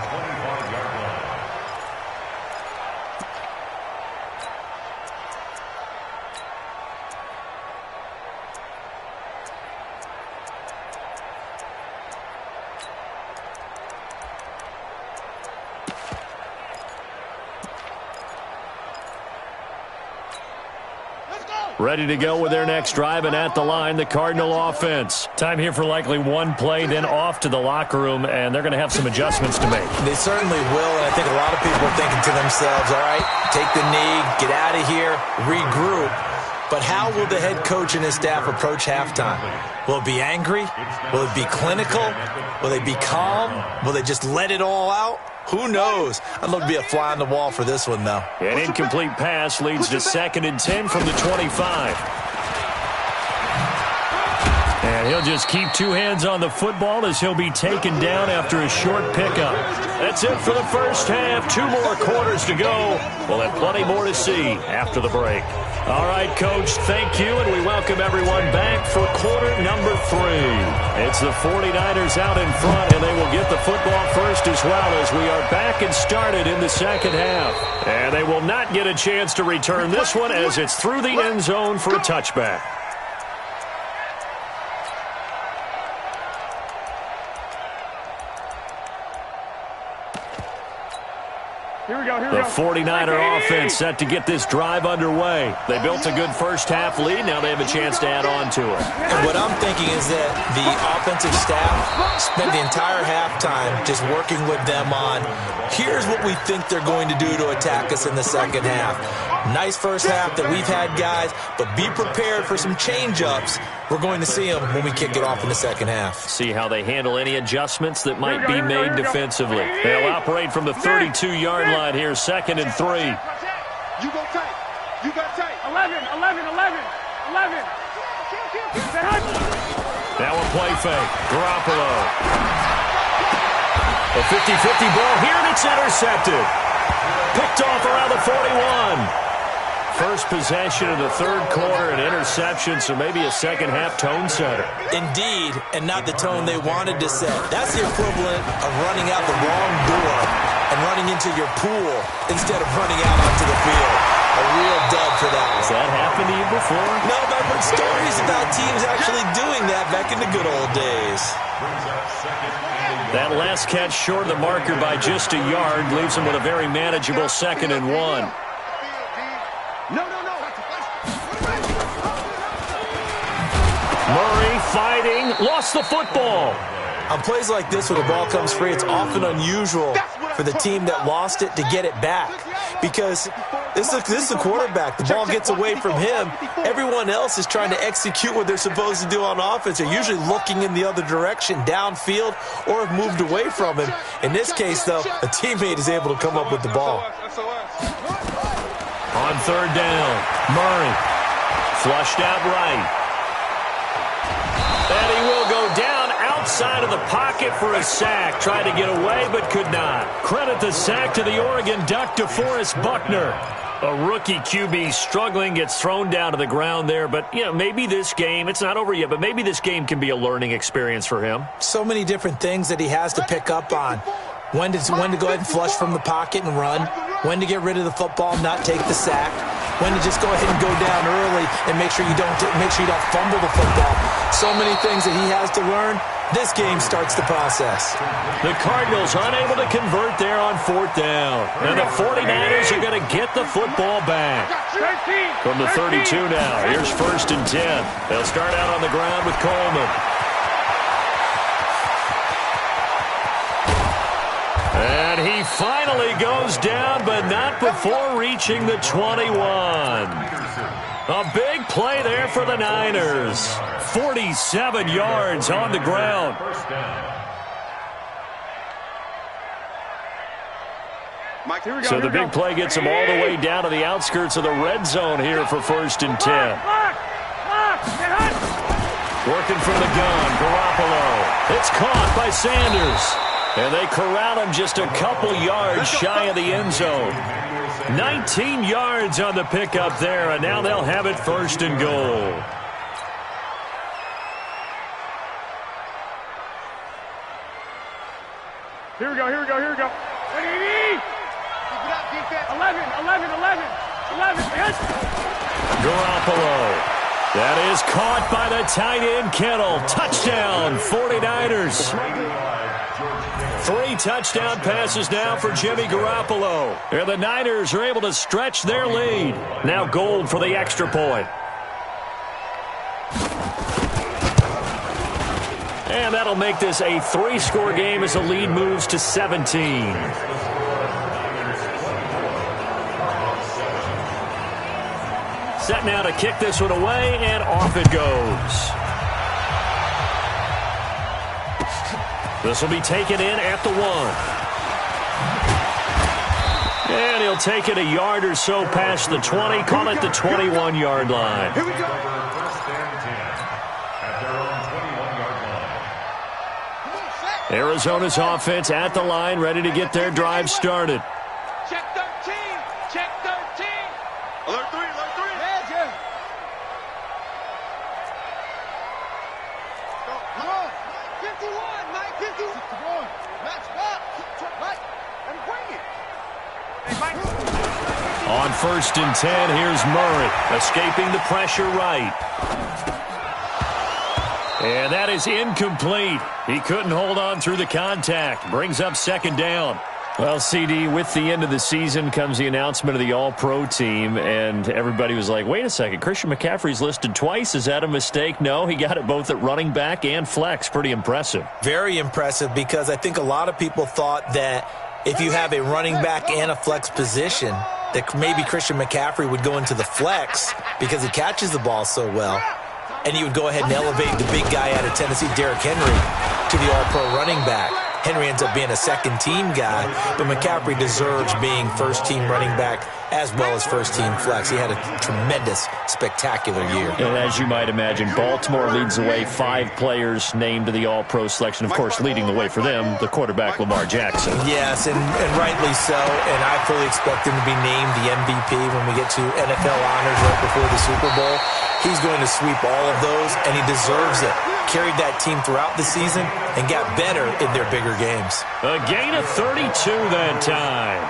Speaker 2: Ready to go with their next drive, and at the line, the Cardinal offense. Time here for likely one play, then off to the locker room, and they're going to have some adjustments to make.
Speaker 4: They certainly will, and I think a lot of people are thinking to themselves, all right, take the knee, get out of here, regroup. But how will the head coach and his staff approach halftime? Will it be angry? Will it be clinical? Will they be calm? Will they just let it all out? Who knows? I'd love to be a fly on the wall for this one, though.
Speaker 2: An incomplete pass leads to 2nd and 10 from the 25. And he'll just keep two hands on the football as he'll be taken down after a short pickup. That's it for the first half. 2 more quarters to go. We'll have plenty more to see after the break. All right, Coach, thank you, and we welcome everyone back for quarter number 3. It's the 49ers out in front, and they will get the football first as well as we are back and started in the second half. And they will not get a chance to return this one as it's through the end zone for a touchback. The 49er offense set to get this drive underway. They built a good first half lead. Now they have a chance to add on to it.
Speaker 4: And what I'm thinking is that the offensive staff spent the entire halftime just working with them on, here's what we think they're going to do to attack us in the second half. Nice first half that we've had, guys, but be prepared for some change-ups. We're going to see them when we kick it off in the second half.
Speaker 2: See how they handle any adjustments that might be made defensively. They'll operate from the 32-yard line here, 2nd and 3.
Speaker 5: You go tight. You got tight.
Speaker 3: 11.
Speaker 2: Now a play fake. Garoppolo. A 50-50 ball here, and it's intercepted. Picked off around the 41. First possession of the third quarter, an interception, so maybe a second-half tone setter.
Speaker 4: Indeed, and not the tone they wanted to set. That's the equivalent of running out the wrong door and running into your pool instead of running out onto the field. A real dud for that one.
Speaker 2: Has that happened to you before?
Speaker 4: No, but I've heard stories about teams actually doing that back in the good old days.
Speaker 2: That last catch short of the marker by just a yard leaves him with a very manageable 2nd and 1. Murray fighting, lost the football.
Speaker 4: On plays like this where the ball comes free, it's often unusual for the team that lost it to get it back. Because this is a quarterback. The ball gets away from him. Everyone else is trying to execute what they're supposed to do on offense. They're usually looking in the other direction, downfield, or have moved away from him. In this case, though, a teammate is able to come up with the ball.
Speaker 2: On 3rd down, Murray flushed out right. And he will go down outside of the pocket for a sack. Tried to get away, but could not. Credit the sack to the Oregon Duck, DeForest Buckner. A rookie QB struggling, gets thrown down to the ground there. But, maybe this game, it's not over yet, but maybe this game can be a learning experience for him.
Speaker 4: So many different things that he has to pick up on. When to go ahead and flush from the pocket and run. When to get rid of the football, not take the sack. When to just go ahead and go down early and make sure you don't fumble the football. So many things that he has to learn. This game starts the process.
Speaker 2: The Cardinals unable to convert there on 4th down. And the 49ers are going to get the football back. From the 32 now, here's 1st and 10. They'll start out on the ground with Coleman. And he finally goes down, but not before reaching the 21. A big play there for the Niners. 47 yards on the ground. So the big play gets him all the way down to the outskirts of the red zone here for 1st and 10. Working from the gun, Garoppolo. It's caught by Sanders. And they corral him just a couple yards shy of the end zone. 19 yards on the pickup there, and now they'll have it 1st and goal.
Speaker 3: Here we go. 11.
Speaker 2: Garoppolo. That is caught by the tight end, Kittle. Touchdown, 49ers. 3 touchdown passes now for Jimmy Garoppolo. And the Niners are able to stretch their lead. Now Gold for the extra point. And that'll make this a 3-score game as the lead moves to 17. Set now to kick this one away, and off it goes. This will be taken in at the 1. And he'll take it a yard or so past the 20, call it the 21-yard line.
Speaker 3: Here we go.
Speaker 2: Arizona's offense at the line, ready to get their drive started.
Speaker 3: Check 13. Check 13. Alert 3. Major. Come on. 51. Mike 51. Come on. Match up. Mike. And bring it. Hey, Mike.
Speaker 2: On 1st and 10, here's Murray, escaping the pressure right. And that is incomplete. He couldn't hold on through the contact. Brings up 2nd down. Well, CD, with the end of the season comes the announcement of the All-Pro team, and everybody was like, wait a second, Christian McCaffrey's listed twice. Is that a mistake? No, he got it both at running back and flex. Pretty impressive.
Speaker 4: Very impressive, because I think a lot of people thought that if you have a running back and a flex position, that maybe Christian McCaffrey would go into the flex because he catches the ball so well. And you would go ahead and elevate the big guy out of Tennessee, Derrick Henry, to the All-Pro running back. Henry ends up being a second-team guy, but McCaffrey deserves being first-team running back as well as first-team flex. He had a tremendous, spectacular year.
Speaker 2: And as you might imagine, Baltimore leads the way. 5 players named to the All-Pro selection. Of course, leading the way for them, the quarterback Lamar Jackson.
Speaker 4: Yes, and rightly so. And I fully expect him to be named the MVP when we get to NFL honors right before the Super Bowl. He's going to sweep all of those, and he deserves it. Carried that team throughout the season and got better in their bigger games.
Speaker 2: A gain of 32 that time.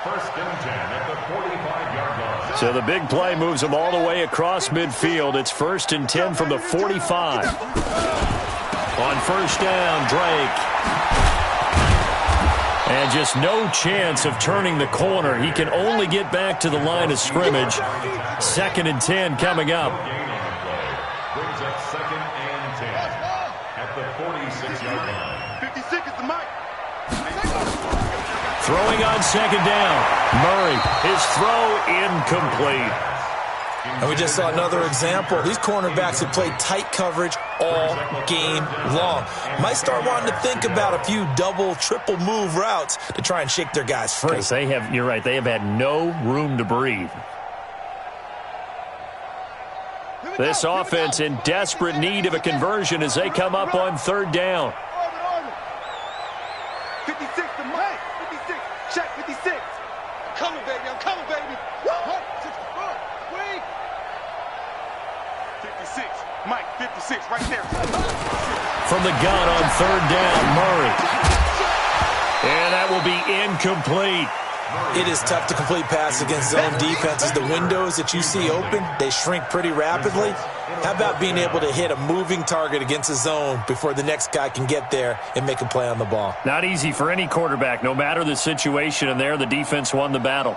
Speaker 16: First and 10 at the 45-yard line.
Speaker 2: So the big play moves them all the way across midfield. It's first and 10 from the 45. On first down, Drake. And just no chance of turning the corner. He can only get back to the line of scrimmage. Second and 10 coming up.
Speaker 16: Brings up second and 10 at the 46-yard line.
Speaker 3: 56 is the mic.
Speaker 2: Throwing on second down. Murray, his throw incomplete.
Speaker 4: And we just saw another example. These cornerbacks have played tight coverage all game long. Might start wanting to think about a few double, triple move routes to try and shake their guys free.
Speaker 2: Because you're right, they have had no room to breathe. This offense in desperate need of a conversion as they come up on third down.
Speaker 3: 56 to Mike. 56. Check 56. I'm coming, baby. I'm coming, baby. 56. Mike, 56 right there.
Speaker 2: From the gun on third down, Murray. And that will be incomplete.
Speaker 4: It is tough to complete passes against zone defenses. The windows that you see open, they shrink pretty rapidly. How about being able to hit a moving target against a zone before the next guy can get there and make a play on the ball?
Speaker 2: Not easy for any quarterback, no matter the situation, and there the defense won the battle.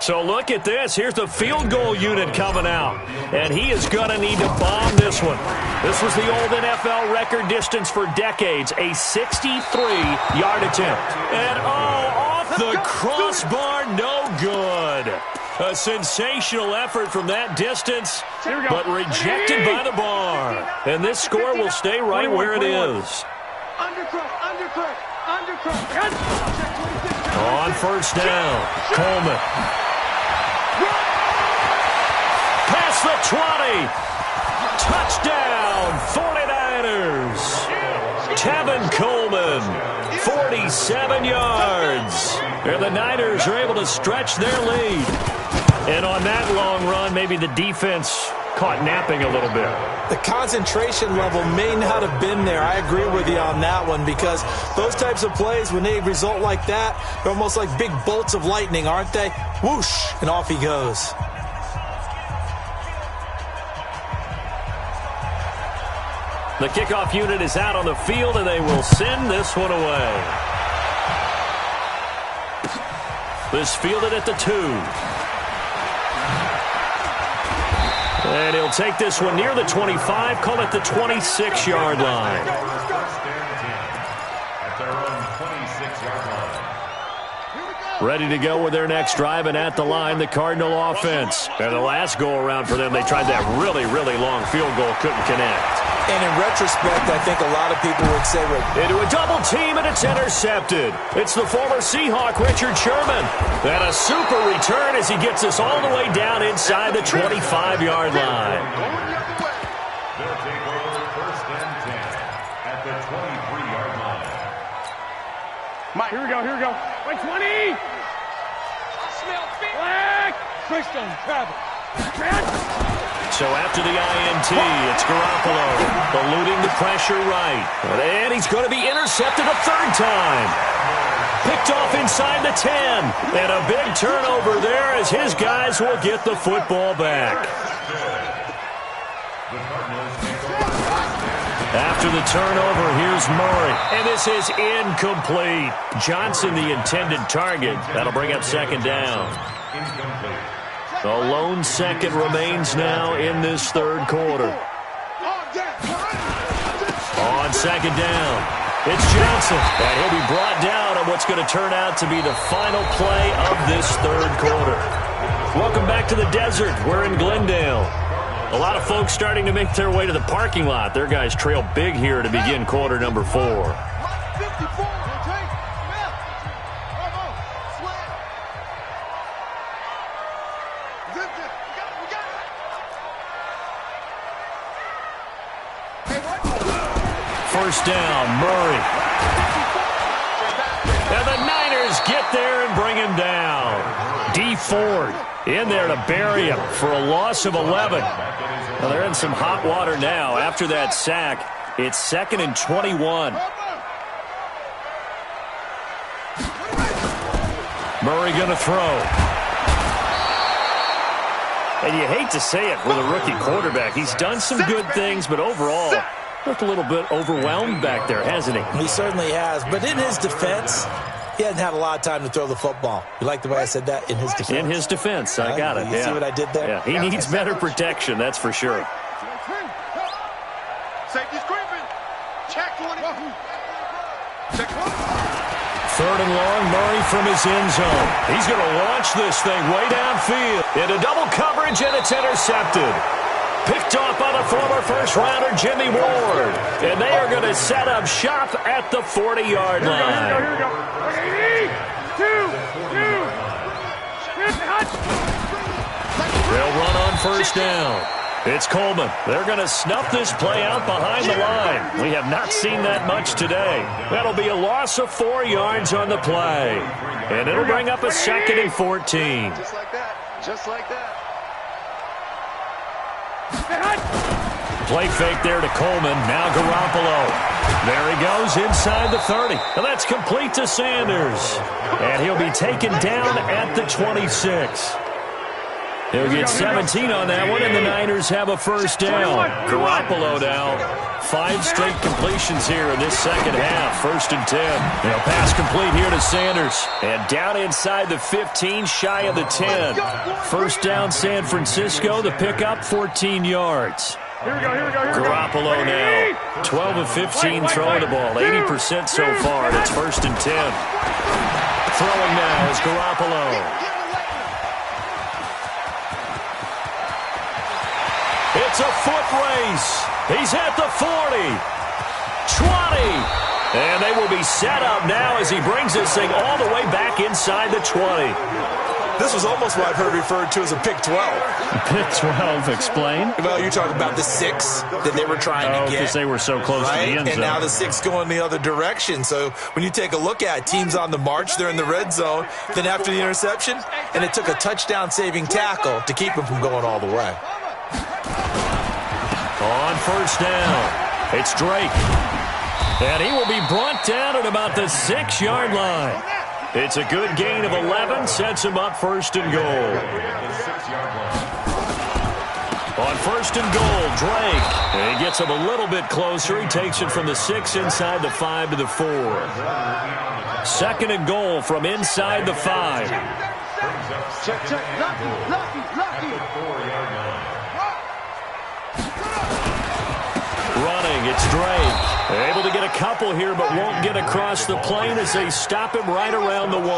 Speaker 2: So look at this. Here's the field goal unit coming out. And he is going to need to bomb this one. This was the old NFL record distance for decades, a 63-yard attempt. And, off the crossbar, no good. A sensational effort from that distance, but rejected by the bar. And this score will stay right where it is. On first down, Coleman. Past the 20. Touchdown, 49ers. Tevin Coleman, 47 yards. And the Niners are able to stretch their lead. And on that long run, maybe the defense caught napping a little bit.
Speaker 4: The concentration level may not have been there. I agree with you on that one, because those types of plays, when they result like that, they're almost like big bolts of lightning, aren't they? Whoosh, and off he goes.
Speaker 2: The kickoff unit is out on the field, and they will send this one away. This fielded at the 2. And he'll take this one near the 25, call it the 26-yard line.
Speaker 16: At their own 26-yard line.
Speaker 2: Ready to go with their next drive, and at the line, the Cardinal offense. And the last go-around for them, they tried that really, really long field goal, couldn't connect.
Speaker 4: And in retrospect, I think a lot of people would say,
Speaker 2: into a double team, and it's intercepted. It's the former Seahawk, Richard Sherman. And a super return as he gets us all the way down inside the 25-yard line.
Speaker 16: They'll take over first and 10 at the 23-yard line.
Speaker 3: Mike, here we go. 20. I smell feet. Flag. Christian Travis.
Speaker 2: So after the INT, it's Garoppolo eluding the pressure right. And he's going to be intercepted a third time. Picked off inside the 10. And a big turnover there as his guys will get the football back. After the turnover, here's Murray. And this is incomplete. Johnson, the intended target. That'll bring up second down.
Speaker 16: Incomplete.
Speaker 2: The lone second remains now in this third quarter. On second down, it's Johnson. And he'll be brought down on what's going to turn out to be the final play of this third quarter. Welcome back to the desert. We're in Glendale. A lot of folks starting to make their way to the parking lot. Their guys trail big here to begin quarter number 4. First down, Murray. And the Niners get there and bring him down. D Ford in there to bury him for a loss of 11. Well, they're in some hot water now. After that sack, it's 2nd and 21. Murray going to throw. And you hate to say it with a rookie quarterback. He's done some good things, but overall, looked a little bit overwhelmed back there, hasn't he?
Speaker 4: He certainly has. But in his defense, he hasn't had a lot of time to throw the football. You like the way I said that? In his defense?
Speaker 2: In his defense. I got it.
Speaker 4: You see what I did there?
Speaker 2: Yeah, he needs better protection, that's for sure.
Speaker 3: Safety's creeping. Check 20. Check 1.
Speaker 2: Third and long, Murray from his end zone. He's going to launch this thing way downfield. Into double coverage, and it's intercepted. Picked off by the former first-rounder Jimmy Ward. And they are going to set up shop at the 40-yard line.
Speaker 3: Here we go. 2.
Speaker 2: They'll run on first down. It's Coleman. They're going to snuff this play out behind the line. We have not seen that much today. That'll be a loss of 4 yards on the play. And it'll bring up a 2nd and 14.
Speaker 3: Just like that. Just like that.
Speaker 2: Play fake there to Coleman. Now Garoppolo. There he goes inside the 30. And that's complete to Sanders. And he'll be taken down at the 26. He'll get 17 on that one, and the Niners have a first down. Garoppolo now. 5 straight completions here in this second half. 1st and 10. They'll pass complete here to Sanders. And down inside the 15, shy of the 10. First down, San Francisco. The pickup, 14 yards.
Speaker 3: Here we go.
Speaker 2: Garoppolo now. 12 of 15 throwing the ball. 80% so far. And it's 1st and 10. Throwing now is Garoppolo. It's a foot race. He's at the 40, 20, and they will be set up now as he brings this thing all the way back inside the 20.
Speaker 4: This was almost what I've heard referred to as a pick 12.
Speaker 2: Pick 12, explain.
Speaker 4: Well, you're talking about the 6 that they were trying to get.
Speaker 2: Because they were so close to the end zone.
Speaker 4: And now the 6 going the other direction. So when you take a look at it, teams on the march, they're in the red zone. Then after the interception, and it took a touchdown-saving tackle to keep him from going all the way.
Speaker 2: On first down, it's Drake. And he will be brought down at about the 6-yard line. It's a good gain of 11, sets him up 1st and goal. On 1st and goal, Drake. And he gets him a little bit closer. He takes it from the 6 inside the 5 to the 4. 2nd and goal from inside the 5.
Speaker 3: Check. Lucky.
Speaker 2: Running, it's Drake. Able to get a couple here, but won't get across the plane as they stop him right around the 1.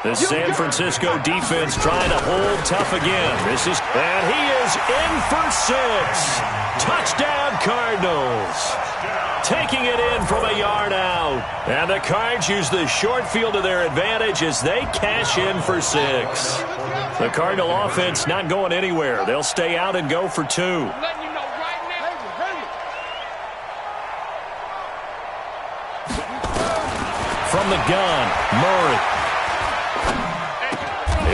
Speaker 2: The San Francisco defense trying to hold tough again. And he is in for 6. Touchdown, Cardinals. Taking it in from a yard out. And the Cards use the short field to their advantage as they cash in for 6. The Cardinal offense not going anywhere. They'll stay out and go for 2. From the gun, Murray.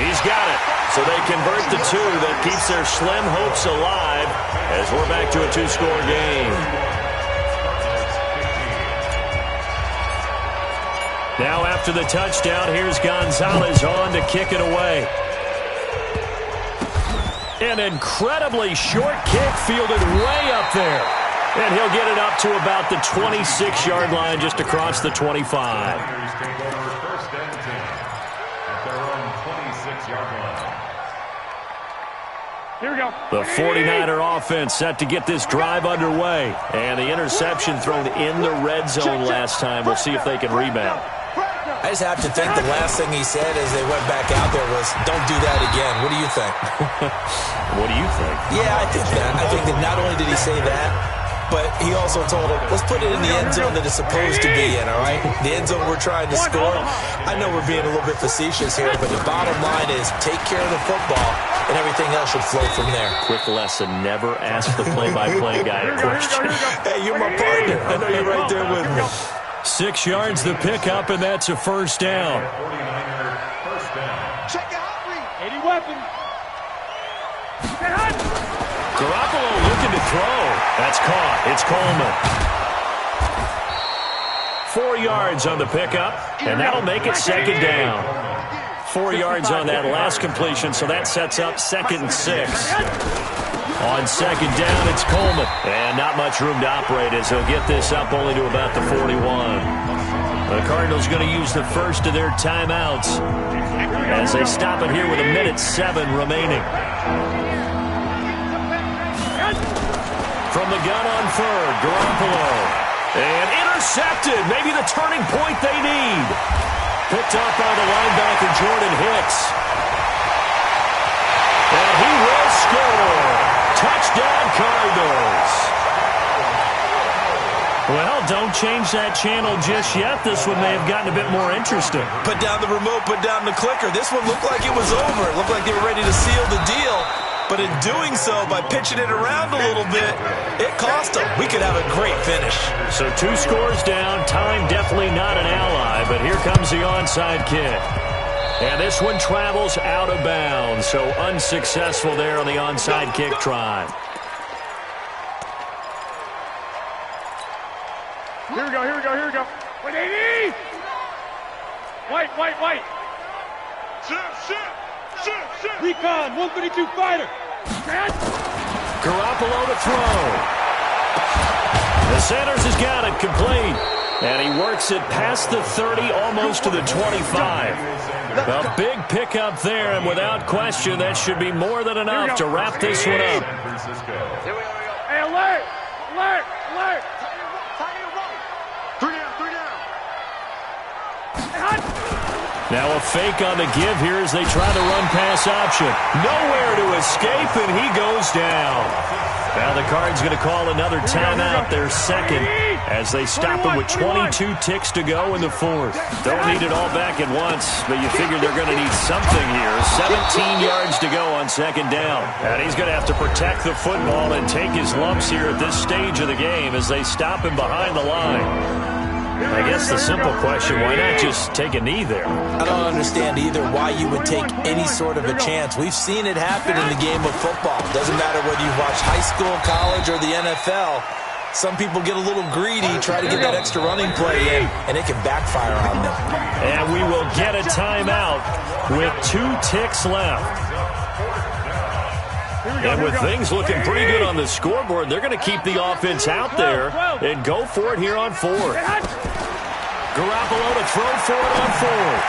Speaker 2: He's got it. So they convert the 2. That keeps their slim hopes alive as we're back to a 2-score game. Now after the touchdown, here's Gonzalez on to kick it away. An incredibly short kick fielded way up there. And he'll get it up to about the 26-yard line just across the 25.
Speaker 3: Here we go.
Speaker 2: The 49er offense set to get this drive underway. And the interception thrown in the red zone last time. We'll see if they can rebound.
Speaker 4: I just have to think the last thing he said as they went back out there was, don't do that again. What do you think?
Speaker 2: What do you think?
Speaker 4: Yeah, I think that. I think that not only did he say that, but he also told him, let's put it in the end zone that it's supposed to be in, all right? The end zone we're trying to score. I know we're being a little bit facetious here, but the bottom line is take care of the football, and everything else should flow from there.
Speaker 2: Quick lesson, never ask the play-by-play guy a question.
Speaker 4: Hey, you're my partner. I know you're right there with me.
Speaker 2: 6 yards the pickup, and that's a first down.
Speaker 3: Check it out, 80 weapon.
Speaker 2: Garoppolo looking to throw. That's caught. It's Coleman. 4 yards on the pickup, and that'll make it second down. 4 yards on that last completion, so that sets up 2nd and 6. On second down, it's Coleman. And not much room to operate as he'll get this up only to about the 41. The Cardinals going to use the first of their timeouts as they stop it here with 1:07 remaining. From the gun on third, Garoppolo. And intercepted. Maybe the turning point they need. Picked up by the linebacker, Jordan Hicks. And he will score. Touchdown, Cardinals. Well, don't change that channel just yet. This one may have gotten a bit more interesting.
Speaker 4: Put down the remote, put down the clicker. This one looked like it was over. It looked like they were ready to seal the deal. But in doing so, by pitching it around a little bit, it cost them. We could have a great finish.
Speaker 2: So 2 scores down. Time definitely not an ally, but here comes the onside kick. And this one travels out of bounds, so unsuccessful there on the onside kick try.
Speaker 3: Here we go, here we go, here we go. 180! White. Shit. Recon, 132 fighter.
Speaker 2: Garoppolo to throw. The Sanders has got it complete. And he works it past the 30, almost to the 25. A big pickup there, and without question, that should be more than enough to wrap this one up.
Speaker 3: Hey, alert!
Speaker 2: Now a fake on the give here as they try the run-pass option. Nowhere to escape, and he goes down. Now the Cards going to call another timeout, their second, as they stop him with 22 ticks to go in the 4th. Don't need it all back at once, but you figure they're going to need something here. 17 yards to go on second down. And he's going to have to protect the football and take his lumps here at this stage of the game as they stop him behind the line. I guess the simple question, why not just take a knee there?
Speaker 4: I don't understand either why you would take any sort of a chance. We've seen it happen in the game of football. Doesn't matter whether you watch high school, college, or the NFL. Some people get a little greedy, try to get that extra running play in, and it can backfire on them.
Speaker 2: And we will get a timeout with 2 ticks left. And with things looking pretty good on the scoreboard, they're going to keep the offense out there and go for it here on 4th. Garoppolo to throw for it on 4th.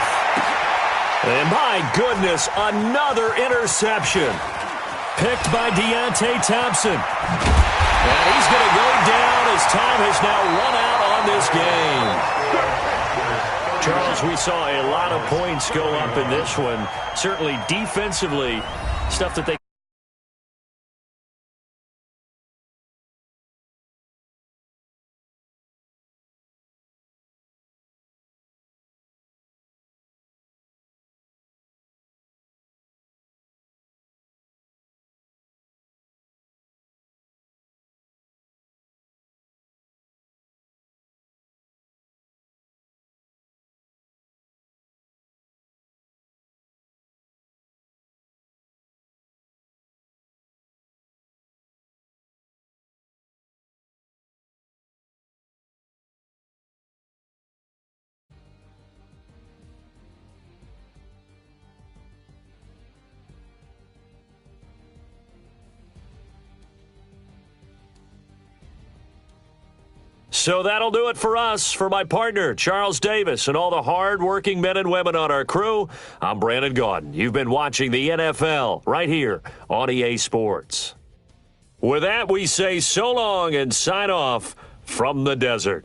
Speaker 2: And my goodness, another interception. Picked by Deontay Thompson. And he's going to go down as time has now run out on this game. Charles, we saw a lot of points go up in this one. Certainly defensively, stuff that they So that'll do it for us. For my partner, Charles Davis, and all the hard-working men and women on our crew, I'm Brandon Gaudin. You've been watching the NFL right here on EA Sports. With that, we say so long and sign off from the desert.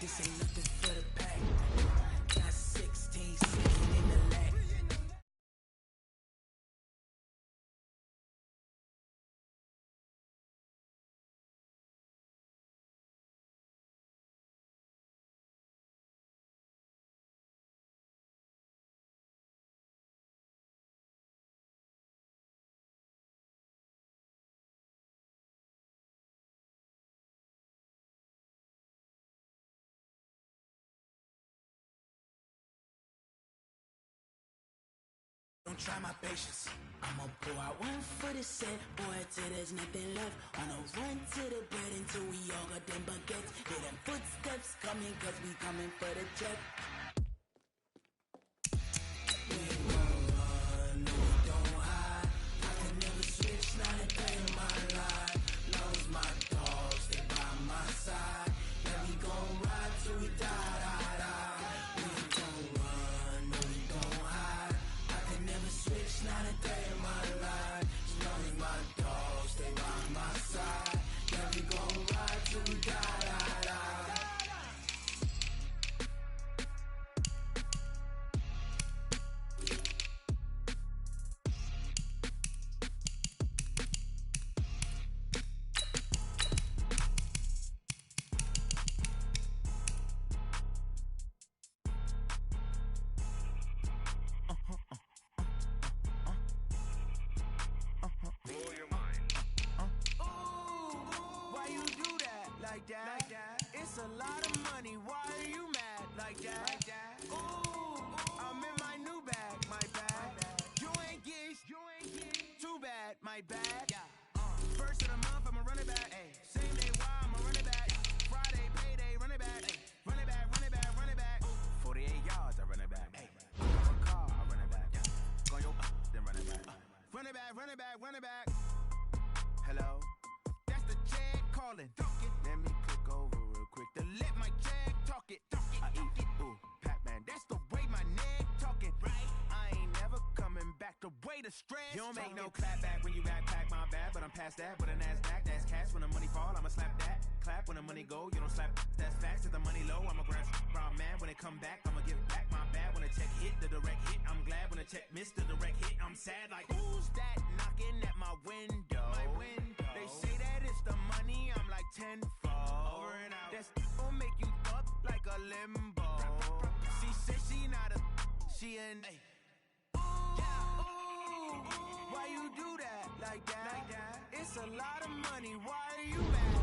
Speaker 13: This ain't nothing for the pack. Got 16 sitting in the lap. Don't try my patience. I'ma pour out one for the set, boy, till there's nothing left. On a run to the bread until we all got them baguettes. Hear them footsteps coming, cause we coming for the check. We ain't gon' run, no, we don't hide. I can never switch, not a day in my life. Long as my dogs stay by my side. Yeah, we gon' ride till we die, die, die. We ain't gon' run, no, we don't hide. I can never switch, not a day in my life. As long as my dogs stay by my side. Yeah, we gon' ride till we die, die, die.
Speaker 10: Why you do that like that? It's a lot of money. Why are you mad like that? Ooh, I'm in my new bag, my bag. You ain't geeks, too bad, my bag. First of the month, I'ma run it back. Same day, why I'ma run it back? Friday, payday, run it back. Run it back, run it back, run it back. 48 yards, I run it back. A car, I run it back. Go yo, then run it back. Run it back, run it back, run it back. Hello? That's the check calling. Let me click over real quick to let my check talk it. I eat it. Ooh, Pac-Man, that's the way my neck talking. Right? I ain't never coming back the way the stress. You don't make no clap back when you backpack my bad, but I'm past that with a NASDAQ. That's cash when the money fall, I'ma slap that. Clap when the money go, you don't slap. That's facts. If the money low, I'ma grab brown man. When it come back, I'ma give back my bad. When the check hit, the direct hit. I'm glad when the check missed the direct hit. I'm sad like who's that knocking at my window? My window. They say that it's the money, I'm like tenfold. Over and out. That's gon' make you up like a limbo. She said she not a, she an. Ooh, why you do that like that? It's a lot of money. Why are you mad?